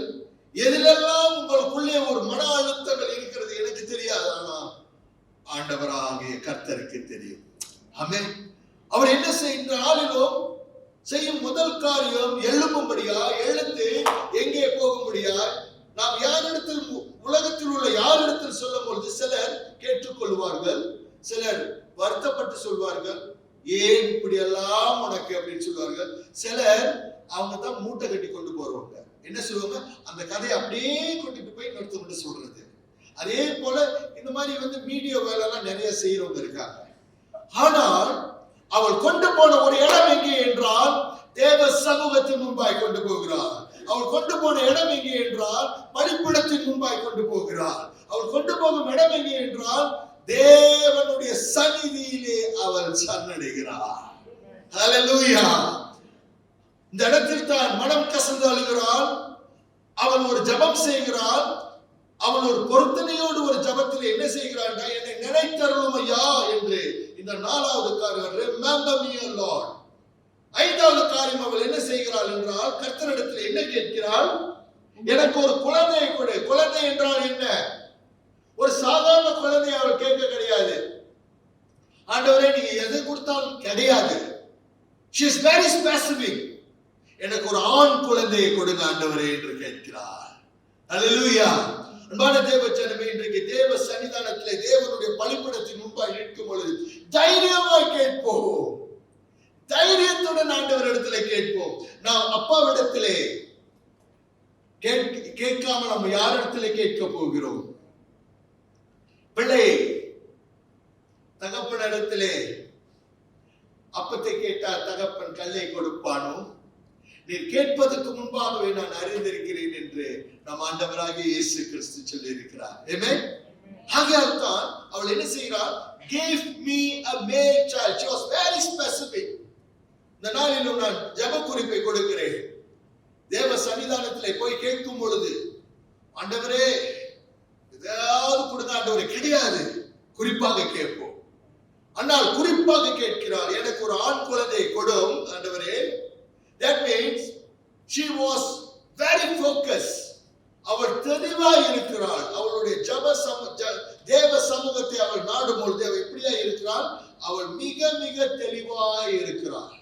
எதிலெல்லாம் உங்களுக்குள்ளே ஒரு மன அழுத்தங்கள் இருக்கிறது எனக்கு தெரியாது, ஆனால் ஆண்டவராகிய கர்த்தருக்கு தெரியும். ஆமென். அவர் என்ன செய்கிறாலும் செய்யும் முதல் காரியம், எழும்பும்படியா, எழுந்து எங்கே போகும்படியா, நாம் யாரிடத்தில், உலகத்தில் உள்ள யாரிடத்தில் சொல்லும் பொழுது சிலர் கேட்டுக்கொள்வார்கள், சிலர் வருத்தப்பட்டு சொல்வார்கள், ஏன் இப்படி எல்லாம் உனக்கு அப்படின்னு சொல்வார்கள். சிலர் அவங்க தான் மூட்டை கட்டி கொண்டு போறவங்க. என்ன சொல்லுவாங்க, அந்த கதையை அப்படியே கொண்டுட்டு போய் இன்னொருத்தவங்க சொல்றது. அதே போல இந்த மாதிரி மீடியா வேலை எல்லாம் நிறைய செய்யறவங்க இருக்காங்க. ஆனால் அவள் கொண்டு போன ஒரு இடம் எங்கே என்றால், தேவ சமூகத்தின் முன்பாய் கொண்டு போகிறார். அவள் கொண்டு போன இடம் எங்கே என்றால், பலிபீடத்தின் முன்பாய் கொண்டு போகிறார். அவள் கொண்டு போகும் இடம் எங்கே என்றால், தேவனுடைய சந்நிதியிலே அவள் சரணடைகிறார். ஹalleluya. இந்த இடத்தில் தான் மனம் கசந்து அழுகிறாள். அவள் ஒரு ஜெபம் செய்கிறாள். அவள் ஒரு பொருத்தனையோடு ஒரு ஜெபத்தில் என்ன செய்கிறாள், என்னை நினைத்தருளும் ஐயா என்று. இந்த 4வது காரியம், remember me O Lord. 5வது காரியம், அவள் என்ன செய்கிறாள் என்றால், கர்த்தரிடத்தில் என்ன கேட்கிறாள், எனக்கு ஒரு குழந்தையை கொடு. குழந்தை என்றால் என்ன? ஒரு சாதாரண குழந்தையை அவள் கேட்க கிடையாது. ஆண்டவரே நீங்க எது கொடுத்தாலும் கிடையாது. She is very specific. எனக்கு ஒரு ஆண் குழந்தையை கொடுங்க ஆண்டவரே என்று கேட்கிறார். ஹalleluya. அன்பான தேவஜனமே, இன்றைக்கு தேவ சன்னிதானத்திலே தேவனுடைய பலிபீடத்தின் முன்பாக நிற்கும் பொழுது தைரியமாய் கேட்போம். தைரியத்துடன் ஆண்டவர் இடத்திலே கேட்போம். நாம் அப்பாவிடத்திலே கேட்காம நம்ம யாரிடத்துல கேட்க போகிறோம்? பிள்ளை தகப்பனிடத்திலே அப்பத்தை கேட்டால் தகப்பன் கல்லை கொடுப்பானோ? நீர் கேட்பதற்கு முன்பாகவே நான் அறிந்திருக்கிறேன் என்று நம் ஆண்டவராகிய இயேசு கிறிஸ்து சொல்லி இருக்கிறார். ஆமென். ஆகையால் தான் அவள் என்ன செய்கிறாள்? Give me a male child. She was very specific. இந்த நாளிலும் நான் ஜெப குறிப்பை கொடுக்கிறேன். தேவ சன்னிதானத்திலே போய் கேட்கும் பொழுது, ஆண்டவரே ஏதாவது கொடுங்க ஆண்டவரே, கிடையாது, குறிப்பாக கேட்போம். ஆனால் குறிப்பாக கேட்கிறார், எனக்கு ஒரு ஆண் குழந்தை கொடும் ஆண்டவரே. That means she was very focused. அவள் தெளிவாய் இருக்கிறாள். அவளுடைய தேவ சமூகத்தை அவள் நாடும் பொழுது அவள் எப்படியா இருக்கிறாள்? அவள் மிக மிக தெளிவாய் இருக்கிறாள்.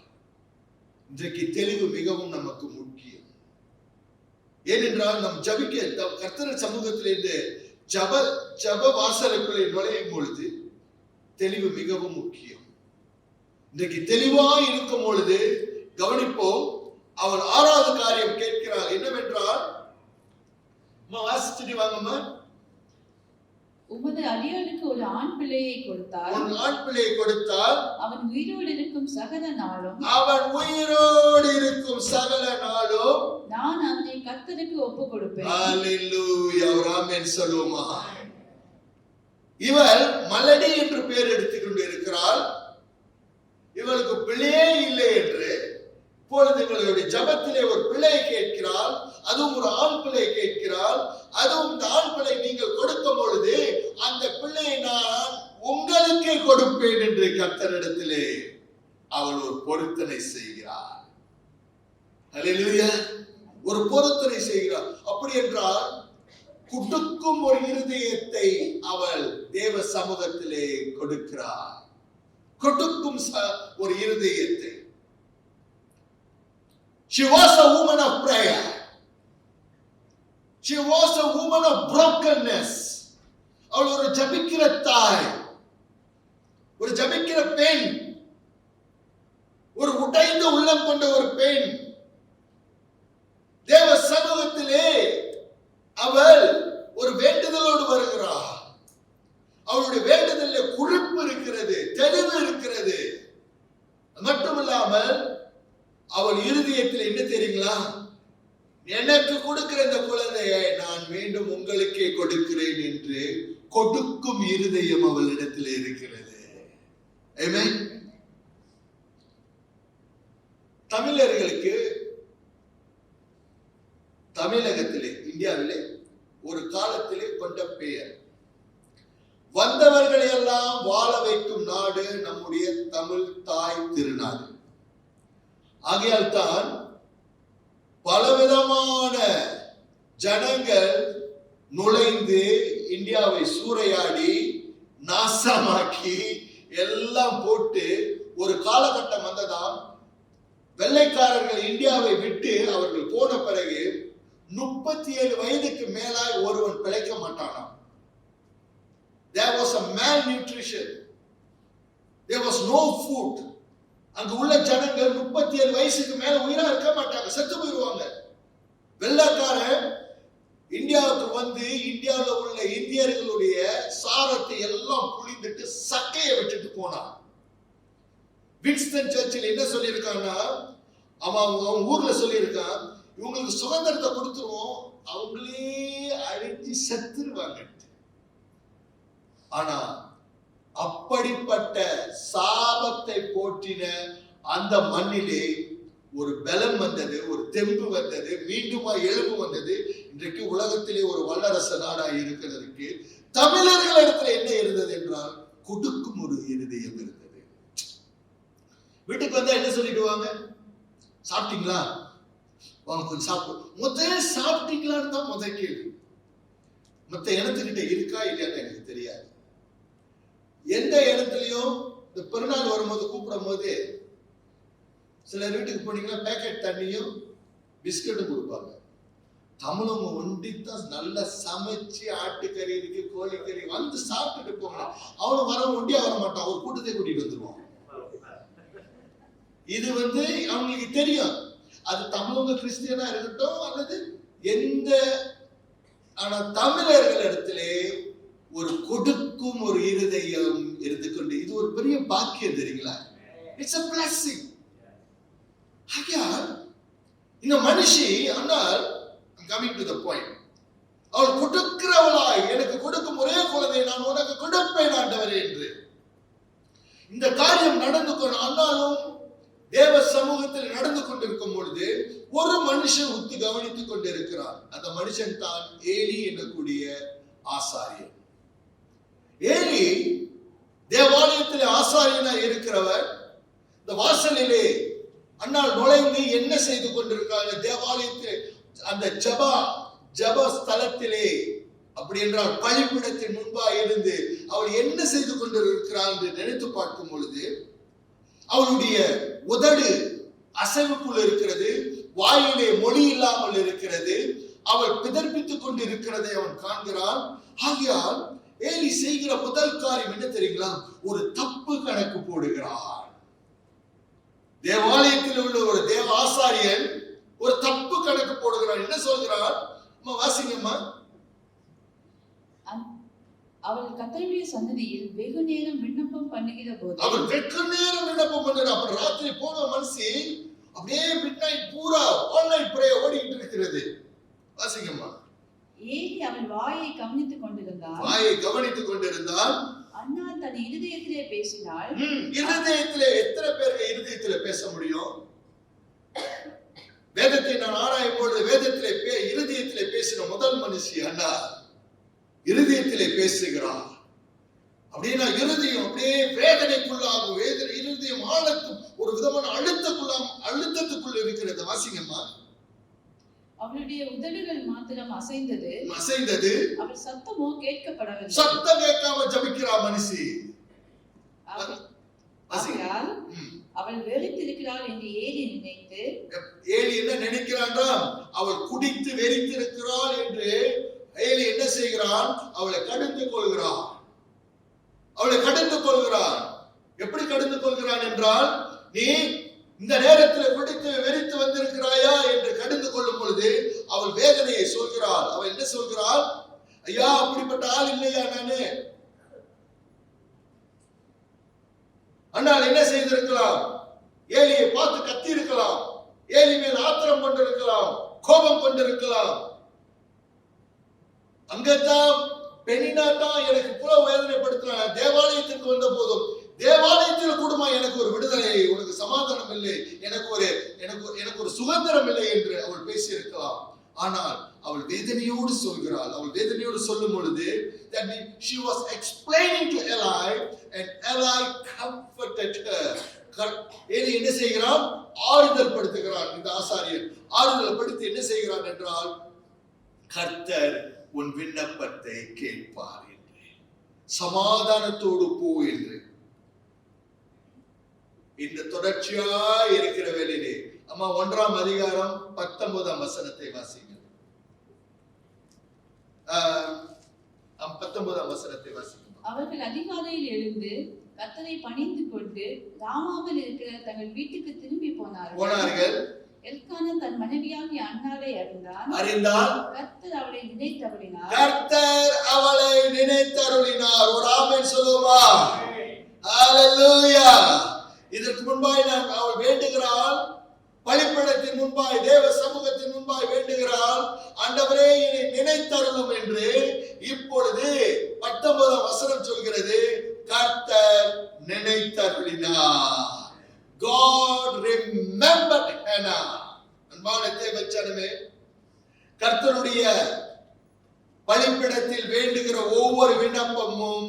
இன்றைக்கு தெளிவு மிகவும் நமக்கு முக்கியம். ஏனென்றால் நம் ஜபிக்க கர்த்தர் சமூகத்திலிருந்து ஜப வாசலுக்குள்ளே நுழையும் பொழுது தெளிவு மிகவும் முக்கியம். இன்றைக்கு தெளிவாய் இருக்கும் பொழுது கவனிப்போம். அவள் 6வது காரியம் கேட்கிறாள். என்னவென்றால், வாசிச்சுட்டு வாங்கம்மா. உமது அடியாளுக்கு ஒரு ஆண் பிள்ளையை கொடுத்தால், ஒரு ஆண் பிள்ளையை கொடுத்தால் அவன் உயிரோடு இருக்கும் சகல நாளும் நான் அவனை கர்த்தருக்கு ஒப்பு கொடுப்பேன். ஹalleluya, ஆமென் சொல்லுமா. இவள் மலடி என்று பெயர் எடுத்துக்கொண்டு இருக்கிறாள். இவளுக்கு பிள்ளையே இல்லை என்று இப்பொழுது இவளுடைய ஜபத்திலே ஒரு பிள்ளையை கேட்கிறாள். அதுவும் ஒரு ஆண் பிள்ளையை கேட்கிறாள். அதுவும் இந்த ஆண் பிள்ளை நீங்கள் கொடுக்கும் பொழுது அந்த பிள்ளையை நான் உங்களுக்கு கொடுப்பேன் என்று கர்த்தரிடத்திலே அவள் ஒரு பொருத்தனை செய்கிறாள். ஹல்லேலூயா, ஒரு பொருத்தனை செய்கிறாள். அப்படி என்றால் குடுக்கும் ஒரு இருதயத்தை அவள் தேவ சமூகத்திலே கொடுக்கிறாள். கொடுக்கும் ஒரு இருதயத்தை. She was a woman of prayer. She was a woman of brokenness. அவள் ஒரு ஜபிக்கிற தாய், ஒரு ஜபிக்கிற பெண், ஒரு உடைந்த உள்ளம் கொண்ட ஒரு பெண். தேவ சமூகத்திலே அவள் ஒரு வேண்டுதலோடு வருகிறாள். அவளுடைய வேண்டுதலில் குறிப்பு இருக்கிறது, தெளிவு இருக்கிறது. மட்டுமில்லாமல் அவள் இருதயத்தில் என்ன தெரியுங்களா? எனக்கு கொடுக்கிற இந்த குழந்தையை நான் மீண்டும் உங்களுக்கே கொடுக்கிறேன் என்று கொடுக்கும் இருதயம் அவளிடத்தில் இருக்கிறது. ஆமென். தமிழர்களுக்கு தமிழகத்திலே, இந்தியாவிலே ஒரு காலத்திலே கொண்ட பெயர். வந்தவர்களை எல்லாம் வாழ வைக்கும் நாடு நம்முடைய தமிழ் தாய் திருநாடு. ஆகையால் தான் பலவிதமான ஜனங்கள் நுழைந்து இந்தியாவை சூறையாடி நாசமாக்கி எல்லாம் போட்டு ஒரு காலகட்டம் வந்ததாம். வெள்ளைக்காரர்கள் இந்தியாவை விட்டு அவர்கள் போன பிறகு 37 வயதுக்கு மேலாய் ஒருவன் பிழைக்க மாட்டானாம். There was a malnutrition. There was no food. அங்க உள்ள ஜனங்கள் 37 வயசுக்கு மேல உயிரா இருக்க மாட்டாங்க, செத்து போயிடுவாங்க. வெள்ளைக்காரன் இந்தியாவுக்கு வந்து இந்தியாவில் உள்ள இந்தியர்களுடைய சாரத்தை எல்லாம் புளிந்துட்டு சக்கையை விட்டுட்டு போனான். வின்ஸ்டன் சர்ச்சில் என்ன சொல்லியிருக்கான்னா, அவன் ஊர்ல சொல்லியிருக்கான், இவங்களுக்கு சுதந்திரத்தை கொடுத்துருவோம், அவங்களே அழிஞ்சு செத்துருவாங்க. ஆனா அப்படிப்பட்ட சாபத்தை போற்றின அந்த மண்ணிலே ஒரு பலம் வந்தது, ஒரு தெம்பு வந்தது, மீண்டுமா எழுப்பு வந்தது. இன்றைக்கு உலகத்திலே ஒரு வல்லரசு நாடாக இருக்கிறதுக்கு தமிழர்கள் இடத்துல என்ன இருந்தது என்றால் கொடுக்கும் ஒரு இருதயம் இருந்தது. வீட்டுக்கு வந்தா என்ன சொல்லிடுவாங்க? சாப்பிட்டீங்களா? வாங்க கொஞ்சம் சாப்பிடு. முதல்ல சாப்பிட்டீங்களான்னு தான் முதல் கேள்வி. மற்ற இனத்துக்கிட்ட இருக்கா இல்லையான்னு எனக்கு தெரியாது. எந்த இடத்துலயும் இந்த பெருநாள் வரும்போது கூப்பிடும் போது சிலர் வீட்டுக்கு போனீங்கன்னா பேக்கெட் தண்ணியும் பிஸ்கட்டும் கொடுப்பாங்க. தமிழவங்க ஒண்டித்தான் நல்லா சமைச்சு ஆட்டுக்கறி இருக்கு, கோழிக்கறி வந்து சாப்பிட்டுட்டு போங்க. அவனும் வர ஒண்டியா வர மாட்டான், ஒரு கூட்டத்தை கூட்டிட்டு வந்துருவான். இது அவங்களுக்கு தெரியும். அது தமிழவங்க கிறிஸ்டியனா இருக்கட்டும் அல்லது எந்த ஆனா தமிழர்களிடத்திலே ஒரு கொடுக்கும் ஒரு இருதயம் இருந்து கொண்டு, இது ஒரு பெரிய பாக்கியம் தெரியுங்களா? It's a blessing. ஆகையால் இந்த மனுஷி, ஆனால் coming to the point, அவள் கொடுக்கிறவளாய், எனக்கு கொடுக்கும் ஒரே குழந்தை நான் உனக்கு கொடுப்பேன் ஆண்டவரே என்று இந்த காரியம் நடந்து ஆனாலும் தேவ சமூகத்தில் நடந்து கொண்டிருக்கும் பொழுது ஒரு மனுஷன் உத்து கவனித்துக் கொண்டிருக்கிறார். அந்த மனுஷன் தான் ஏலி என்னக்கூடிய ஆசாரியன். ஏலி தேவாலயத்தில் ஆசாரியனாய் இருக்கிறவர். இந்த வாசலிலே அண்ணால் நுழைந்து என்ன செய்து கொண்டிருக்கிறாங்க? தேவாலயத்தில் அந்த ஜப ஸ்தலத்திலே, அப்படி என்றால் பலிபீடத்தின் முன்பாக இருந்து அவள் என்ன செய்து கொண்டிருக்கிறாள் என்று நினைத்து பார்க்கும் பொழுது அவளுடைய உதடு அசைவுக்குள் இருக்கிறது, வாயிலே மொழி இல்லாமல் இருக்கிறது, அவள் பிதர்ப்பித்துக் கொண்டு இருக்கிறதை அவன் காண்கிறான். ஆகையால் ஏலி செய்கிற முதல் காரியம் என்ன தெரியுங்களா? ஒரு தப்பு கணக்கு போடுகிறார். தேவாலயத்தில் உள்ள ஒரு தேவ ஆசாரியன் ஒரு தப்பு கணக்கு போடுகிறான். என்ன சொல்கிறார்? வாசிங்கம்மா. அவள் கர்த்தருடைய சன்னதியில் வெகு நேரம் விண்ணப்பம் பண்ணுகிற போது, அவள் வெகு நேரம் விண்ணப்பம் பண்ணுறா. அப்ப ராத்திரி போன மனுஷி அப்படியே மிட்நைட் பூரா ஆன்லைன் பிரே ஓடிட்டு இருக்கிறது. வாசிங்கம்மா. ஏலி அவள் வாயை கவனித்துக் கொண்டிருந்தாள். அன்னாள் தன் இருதயத்திலே பேசினாள். இருதயத்திலே எத்தனை பேருக்கு இருதயத்திலே பேச முடியும்? வேதத்தை நான் ஆராயும் பொழுது வேதத்திலே இருதயத்திலே பேசின முதல் மனுஷி அண்ணா இருதயத்திலே பேசுகிறார். அப்படின்னா இருதயம் அப்படியே வேதனைக்குள்ளாகும். இருதயம் ஆழத்தும் ஒரு விதமான அழுத்தத்துக்குள் இருக்கிறது. வாசிங்கம்மா. அவளுடைய உதடுகள் மாத்திரம் அசைந்தது. அவள் சத்தமோ கேட்கப்படவில்லை. சத்தம் கேட்காம ஜபிக்கிறா மனுஷி. அவள் வெறித்திருக்கிறாள் என்று ஏலி நினைத்து, ஏலி என்ன நினைக்கிறான்றா? அவள் குடித்து வெறித்திருக்கிறாள் என்று ஏலி என்ன செய்கிறான்? அவளை கடந்து கொள்கிறான். எப்படி கடந்து கொள்கிறான் என்றால், நீ இந்த நேரத்தில் குடித்து வெறித்து வந்திருக்கிறாயா என்று கடந்து கொள்ளும் பொழுது அவள் வேதனையை சொல்கிறாள். அவள் என்ன சொல்கிறாள்? ஐயா, அப்படிப்பட்ட ஆள் இல்லையா நானு. அண்ணால் என்ன செய்திருக்கலாம்? ஏலியை பார்த்து கத்தி இருக்கலாம், ஏலி மேல் ஆத்திரம் கொண்டிருக்கலாம், கோபம் கொண்டிருக்கலாம். அங்கத்தான் பெண்ணினா தான் எனக்கு புற வேதனைப்படுத்தினான். தேவாலயத்திற்கு வந்த போதும் தேவாலயத்தில் கூடமா எனக்கு ஒரு விடுதலை, உனக்கு சமாதானம் இல்லை, எனக்கு ஒரு சுதந்திரம் இல்லை என்று அவள் பேசி இருக்கலாம். ஆனால் அவள் வேதனையோடு சொல்கிறாள். அவள் வேதனையோடு சொல்லும் பொழுது that she was explaining to Eli and Eli comforted her. Eli என்ன செய்கிறான்? ஆறுதல் படுத்துகிறான். இந்த ஆசாரியன் ஆறுதல் படுத்தி என்ன செய்கிறான் என்றால், கர்த்தர் உன் விண்ணப்பத்தை கேட்பார் என்று, சமாதானத்தோடு போ என்று. இந்த தொடர்ச்சியா இருக்கிற வேளையிலே அம்மா 1ஆம் அதிகாரம் 19ஆம் வசனத்தை வாசிங்க. 19ஆம் வசனத்தை வாசிங்க. அவர்கள் அதிகாலையில் எழுந்து கர்த்தரை பணிந்து கொண்டு ராமாவில் இருக்கிற தங்கள் வீட்டுக்கு திரும்பி போனார்கள். எல்கானா தன் மனைவியாகிய அன்னாளை அறிந்தார். கர்த்தர் அவளை நினைத்தருளினார். ஒரு ஆமென் சொல்லுமா? ஹalleluya. இதற்கு முன்பாய் அவள் வேண்டுகிறாள், பலிபீடத்தின் முன்பாய் தேவ சமூகத்தின் முன்பாய் வேண்டுகிறாள், ஆண்டவரே என்னை நினைத்தருளும் என்று. இப்பொழுது 19ஆம் வசனம் சொல்கிறது, கர்த்தர் நினைத்தருளினார். God remembered Hannah. அன்பான தேவச்சனமே, கர்த்தருடைய பலிபீடத்தில் வேண்டுகிற ஒவ்வொரு விண்ணப்பமும்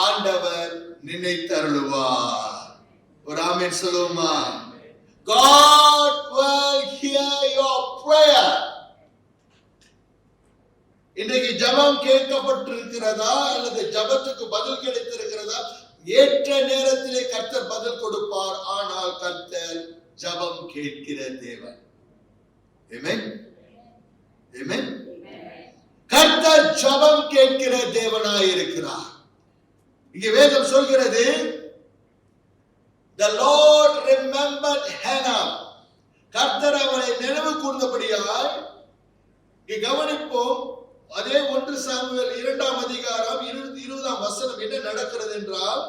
ஆண்டவர் நினைத்தருளுவார். ஒரு ஆமென் சொல்லுமா? God will hear your prayer. இன்றைக்கு ஜெபம் கேட்கப்பட்டிருக்கிறதா அல்லது ஜெபத்துக்கு பதில் கிடைத்திருக்கிறதா? ஏற்ற நேரத்திலே கர்த்தர் பதில் கொடுப்பார். ஆனால் கர்த்தர் ஜெபம் கேட்கிற தேவன். ஆமென், ஆமென். கர்த்தர் ஜெபம் கேட்கிற தேவனாய் இருக்கிறார். இங்கே வேதம் சொல்கிறது, the Lord remembered Hannah. கர்த்தர் அவளை நினைவு கூர்ந்தபடியால் கவனிப்போம். அதே 1 சாமுவேல் 2ஆம் அதிகாரம் 20ஆம் வசனம் என்ன நடக்கிறது என்றால்,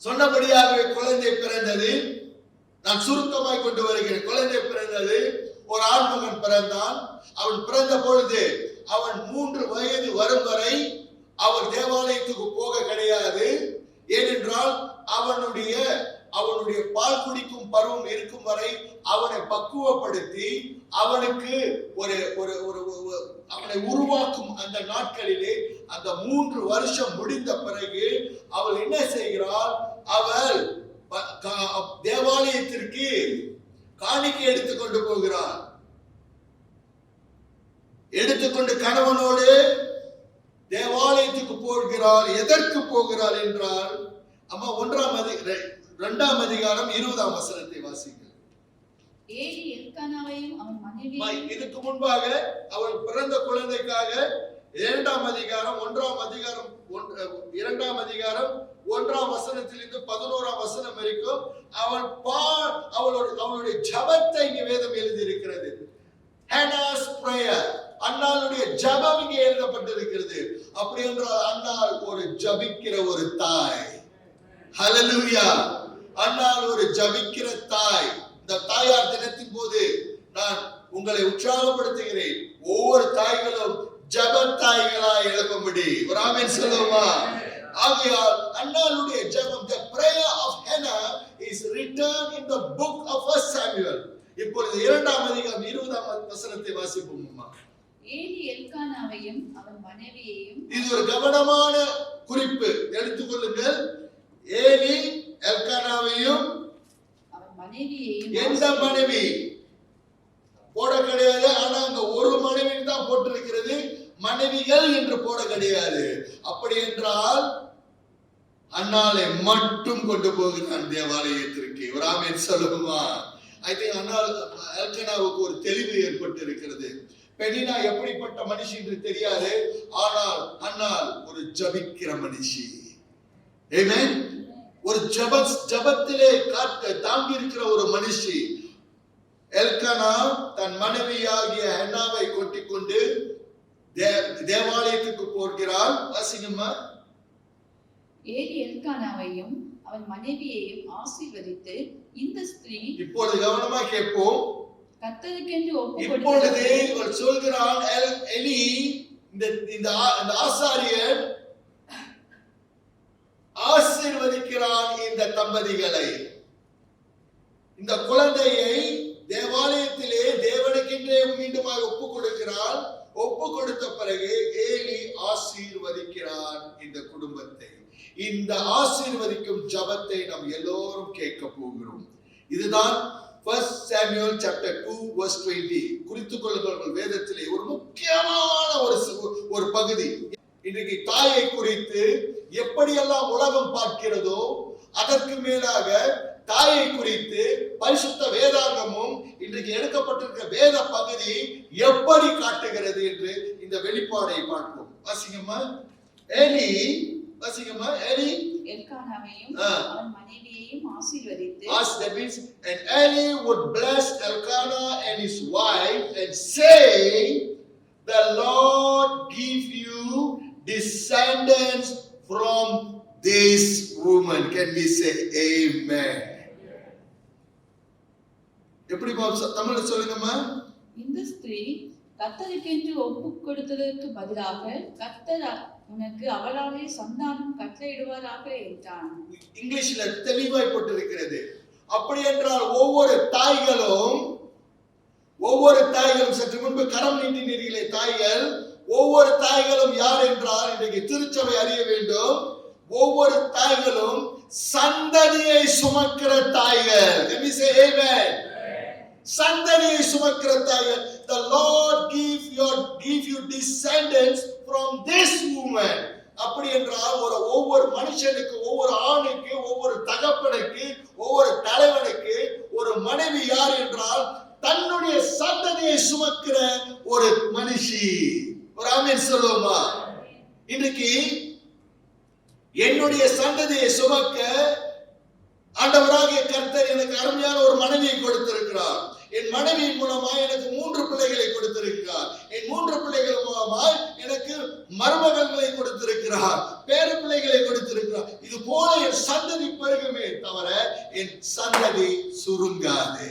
சொன்னபடியாகவே குழந்தை பிறந்தது. நான் சுருக்கமாய் கொண்டு வருகிறேன். குழந்தை பிறந்தது, ஒரு ஆண்மகன் பிறந்தான். அவன் பிறந்த பொழுது அவன் 3 வயது வரும் வரை அவன் தேவாலயத்துக்கு போக கிடையாது. ஏனென்றால் அவனுடைய பால் குடிக்கும் பருவம் இருக்கும் வரை அவனை பக்குவப்படுத்தி அவனுக்கு அவனை உருவாக்கும் அந்த நாட்களிலே, அந்த 3 வருஷம் முடிந்த பிறகு அவள் என்ன செய்கிறாள்? அவள் தேவாலயத்திற்கு காணிக்கை எடுத்துக்கொண்டு போகிறாள். எடுத்துக்கொண்டு கணவனோடு தேவாலயத்துக்கு போகிறாள். எதற்கு போகிறாள் என்றால், அம்மா 2ஆம் அதிகாரம் 20ஆம் வசனத்தை வாசிங்கள். ஏலி எல்கானாவையும் அவன் மனைவியையும், இதுக்கு முன்பாக அவள் பிறந்த குழந்தைக்காக 2ஆம் அதிகாரம் 2ஆம் அதிகாரம் 1ஆம் வசனத்திலிருந்து 11ஆம் வசனம் வரைக்கும் அவளுடைய ஜபத்தை இங்கே வேதம் எழுதி இருக்கிறது. Hannah's prayer, அன்னாளுடைய ஜபம் இங்கே எழுதப்பட்டிருக்கிறது. அப்படி என்றால் அன்னாள் ஒரு ஜபிக்கிற ஒரு தாய். ஹல்லேலூயா! அன்னாள் ஒரு ஜபிக்கிற தாய். இந்த தாயார் தினத்தின் போது நான் உங்களை உற்சாகப்படுத்துகிறேன். ஒவ்வொரு தாய்களும் ஜப தாய்களாய் எழுப்பும்படி ஒரு ஆமென் சொல்லுமா? ஆகையால் அன்னாளுடைய ஜபம், the prayer of Hannah is written in the book of 1 Samuel. இப்பொழுது 2ஆம் அதிகாரம் 20ஆம் வசனத்தை வாசிப்போம். ஏலி எல்கானாவையும் அவன் மனைவியையும், இது ஒரு கவனமான குறிப்பு, எடுத்துக்கொள்ளுங்கள். ஏலி எல்கானாவையும் அவன் மனைவியையும், எந்த மனைவி போட கிடையாது. ஆனா அங்க ஒரு மனைவி தான் போட்டிருக்கிறது, மனைவிகள் என்று போட கிடையாது. அப்படி என்றால் அன்னாளை மட்டும் கொண்டு போகிறான் தேவாலயத்திற்கு. ஒரு ஆமென் சொல்லுமா? ஐ திங்க் எல்கானாவுக்கு ஒரு தெளிவு ஏற்பட்டு இருக்கிறது. பெனினா எப்படிப்பட்ட மனுஷி என்று தெரியாது, ஆனால் அன்னாள் ஒரு ஜபிக்கிற மனுஷி. ஆமென். ஒரு ஜபத்திலே தாங்கி இருக்கிற ஒரு மனுஷி. எல்கானா தன் மனைவியாகிய ஹன்னாவை கொட்டிக் கொண்டு தேவாலயத்துக்கு போகிறாள். வாசிங்கம்மா. ஏலி எல்கானாவையும் அவன் மனைவியையும் ஆசீர்வதித்து, இந்த ஸ்திரீ, இப்பொழுது கவனமா கேட்போம், கர்த்தருக்கென்று இப்பொழுது இவள் சொல்கிறான், எலி இந்த ஆசாரியர் ஆசீர்வதிக்கிறான் இந்த தம்பதிகளை. இந்த குழந்தையை தேவாலயத்திலே தேவனுக்கென்றே மீண்டுமாக ஒப்பு கொடுக்கிறான். ஒப்பு கொடுத்த பிறகு ஏலி ஆசீர்வதிக்கிறான் இந்த குடும்பத்தை. இந்த ஆசீர்வதிக்கும் ஜபத்தை நாம் எல்லோரும் கேட்க போகிறோம். இதுதான் 1 Samuel chapter 2 verse 20. குறித்துக் கொள்ளுங்கள், வேதத்திலே ஒரு முக்கியமான ஒரு பகுதி. இன்றைக்கு தாயை குறித்து எப்படியெல்லாம் உலகம் பார்க்கிறதோ, அதற்கு மேலாக தாயை குறித்து பரிசுத்த வேதாகமும் இன்றைக்கு எடுக்கப்பட்டிருக்கிற வேத பகுதி எப்படி காட்டுகிறது என்று இந்த வெளிப்பாடை பார்ப்போம். வாசிங்கம்மா. ஏலி எல்கானாவையும் அவன் மனைவியையும் ஆசீர்வதித்து, that means, and Eli would bless Elkanah and his wife and say, the Lord give you descendants from this woman. Can we say amen? எப்படி தமிழ்ல சொல்லுங்கம்மா. இந்த ஸ்திரீ கர்த்தருக்கென்று ஒப்பு கொடுத்ததற்கு பதிலாக கர்த்தர் உனக்கு அவளாலே சந்தானம் கட்டளையிடுவாராக என்றான். இங்கிலீஷ்ல தெளிவாய் போட்டிருக்கிறது. அப்படி என்றால் ஒவ்வொரு தாய்களும் சற்று முன்பு கரம் நீட்டினீர்களே தாய்கள், ஒவ்வொரு தாய்களும் யார் என்றால் இன்றைக்கு திருச்சபை அறிய வேண்டும். ஒவ்வொரு தாய்களும் சந்ததியை சுமக்கிற தாய்கள். Let me say amen. சந்ததியை சுமக்கிற தாய்கள். The Lord give you descendants from this woman. அப்படி என்றால் ஒவ்வொரு மனுஷனுக்கு, ஒவ்வொரு ஆணுக்கு, ஒவ்வொரு தகப்பனுக்கு, ஒவ்வொரு தலைவனுக்கு ஒரு மனைவி யார் என்றால் தன்னுடைய சந்ததியை சுமக்கிற ஒரு மனுஷி. ஒரு ஆமென் சொல்லுவோமா? இன்றைக்கு என்னுடைய சந்ததியை சுமக்க ஆண்டவராகிய கர்த்தர் எனக்கு அருமையான ஒரு மனைவியை கொடுத்திருக்கிறார். என் மனைவியின் மூலமாய் எனக்கு 3 பிள்ளைகளை கொடுத்திருக்கிறார். என் 3 பிள்ளைகள் மூலமாய் எனக்கு மருமகன்களை கொடுத்திருக்கிறார், பேர பிள்ளைகளை கொடுத்திருக்கிறார். இது போல என் சந்ததி பெருகுமே தவிர என் சந்ததி சுருங்காது.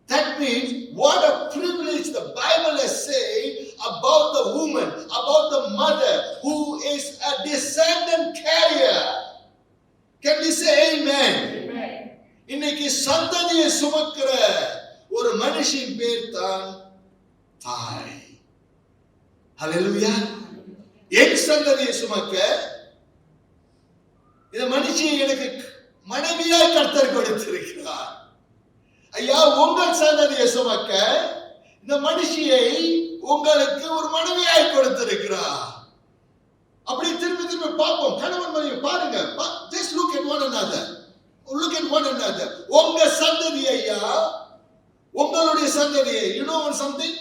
That means what a privilege the Bible is saying about the woman, about the mother who is a descendant carrier. Can we say amen? Amen. இன்னைக்கு சந்ததியை சுமக்கிற ஒரு மனுஷின் பேர் தான் தாய். ஹல்லேலூயா. என் சந்ததியை சுமக்க இந்த மனுஷியை எனக்கு மனைவியாய் கர்த்தர் கொடுத்திருக்கிறார். ஐயா, உங்கள் சந்ததியை சுமக்க இந்த மனுஷியை உங்களுக்கு ஒரு மனைவியாய் கொடுத்திருக்கிறார். அப்படி திரும்பி திரும்பி பார்ப்போம். கணவன் மனைவி பாருங்க, just look at one another. Look at one another. உங்க சந்ததி ஐயா, உங்களுடைய சந்ததியை, you know something?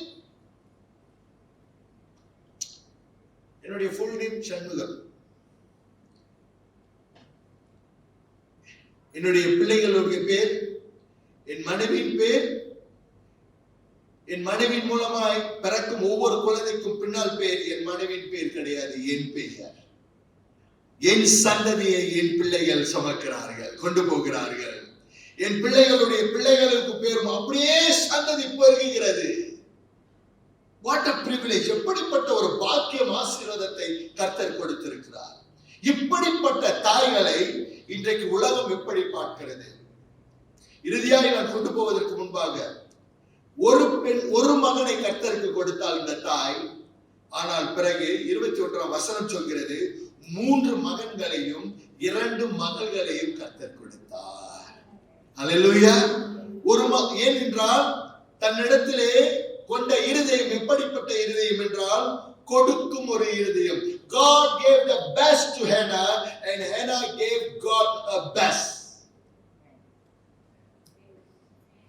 என்னுடைய full name சண்முகம். என்னுடைய பிள்ளைகளுடைய பேர், என் மனைவியின் பேர், என் மனைவியின் மூலமாய் பிறக்கும் ஒவ்வொரு குழந்தைக்கும் பின்னால் பேர் என் மனைவியின் பேர் கிடையாது, என் பெயர். என் சந்ததியை என் பிள்ளைகள் சுமக்கிறார்கள், கொண்டு போகிறார்கள். என் பிள்ளைகளுடைய பிள்ளைகளுக்கு பேரும் அப்படியே சந்ததி பெருகுகிறது. What a privilege! எப்படிப்பட்ட ஒரு பாக்கியம், ஆசீர்வாதத்தை கர்த்தர் கொடுத்திருக்கிறார். இப்படிப்பட்ட தாய்களை இன்றைக்கு உலகம் எப்படி பார்க்கிறது? இறுதியாக நான் கொண்டு போவதற்கு முன்பாக, ஒரு பெண் ஒரு மகனை கர்த்தருக்கு கொடுத்தால் இந்த தாய், ஆனால் பிறகு 21ஆம் வசனம் சொல்கிறது 3 மகன்களையும் 2 மகள்களையும் கர்த்தர் கொடுத்தார். ஹல்லேலூயா. ஏனென்றால் தன்னிடத்திலே கொண்ட இருதயம் எப்படிப்பட்ட இருதயம் என்றால் கொடுக்கும் ஒரு இருதயம். God gave the best to Hannah and Hannah gave God a best.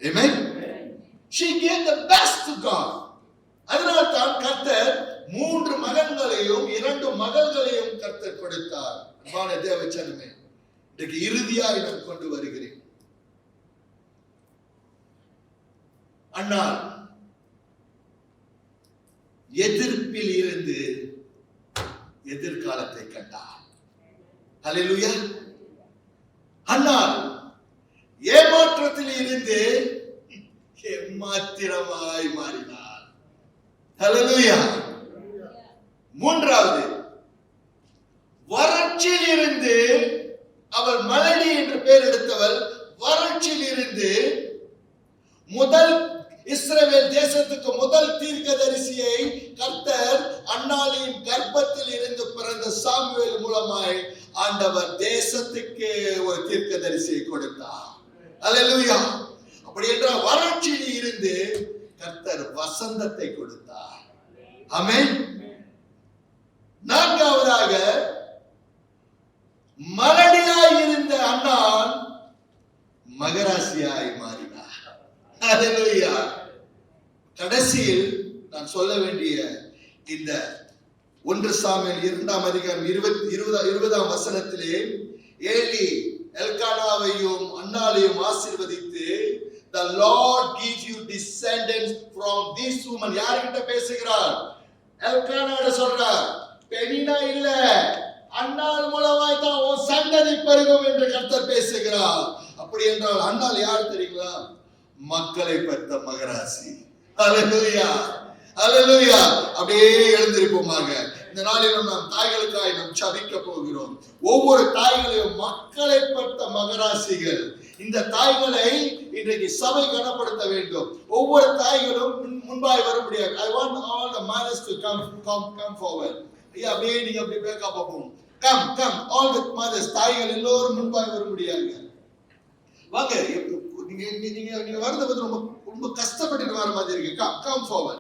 Amen. She gave the best to God. அதனால் தான் கர்த்தர் 3 மகன்களையும் 2 மகள்களையும் கர்த்தர் கொடுத்தார். அன்பான தேவச்சனமே, இன்றைக்கு இறுதியாய் நான் கொண்டு வருகிறேன். அண்ணாள் எதிர்ப்பில் இருந்து எதிர்காலத்தை கண்டார். ஹல்லேலூயா. அண்ணாள் ஏமாற்றத்தில் இருந்து ஏமாத்திரமாய் மாறினார். ஹல்லேலூயா. மூன்றாவது, வறட்சியில் இருந்து அவள் மலடி என்று பெயர் எடுத்தவள், வறட்சியில் இருந்து முதல் இஸ்ரவேல் தேசத்துக்கு முதல் தீர்க்கதரிசியை கர்த்தர் அன்னாளின் கர்ப்பத்தில் இருந்து பிறந்த சாமுவேல் மூலமாய் ஆண்டவர் தேசத்துக்கு ஒரு தீர்க்கதரிசியை கொடுத்தார். அல்லேலூயா. அப்படி என்றால் வறட்சியில் இருந்து கர்த்தர் வசந்தத்தை கொடுத்தார். ஆமென். நான்காவதாக, மலடியாய் இருந்த அன்னாள் மகராசியாய் மாறினார். ஹல்லேலூயா. கடைசியில் நான் சொல்ல வேண்டிய இந்த 1 சாமுவேல் 2ஆம் அதிகாரம் 20ஆம் வசனத்திலே ஏலி எல்கானாவையும் அன்னாளையும் ஆசீர்வதித்து, the Lord gives you descendants from this woman. யார்கிட்ட பேசுகிறார்? எல்கானாட சொல்றார். பெனினா இல்ல, அன்னாள் மூலமாய் தான் உன் சந்ததி பெருகும் என்று கர்த்தர் பேசுகிறார். அப்படி என்றால் அன்னாள் யார் தெரியுங்களா? மக்களை பெற்ற மகராசி. ஹல்லேலூயா. ஹல்லேலூயா. அப்படியே எழுந்திருப்போமாக. இந்த நாளிலும் நாம் தாய்களுக்காய் நாம் ஜெபிக்க போகிறோம். ஒவ்வொரு தாய்களையும் மக்களை பெற்ற மகராசிகள். இந்த தாய்களை இன்றைக்கு சபை கனப்படுத்த வேண்டும். ஒவ்வொரு தாய்களும் முன்பாய் வர முடியாது. I want all the mothers to come forward. ஐயா, அப்படியே நீங்க அப்படி பேக்கா பார்ப்போம். come all the mothers. தாய்கள் எல்லோரும் முன்பாய் வர முடியாது. வாங்க, நீங்க வரத பத்தி ரொம்ப கஷ்டப்பட்டு வர மாதிரி இருக்கு. come forward.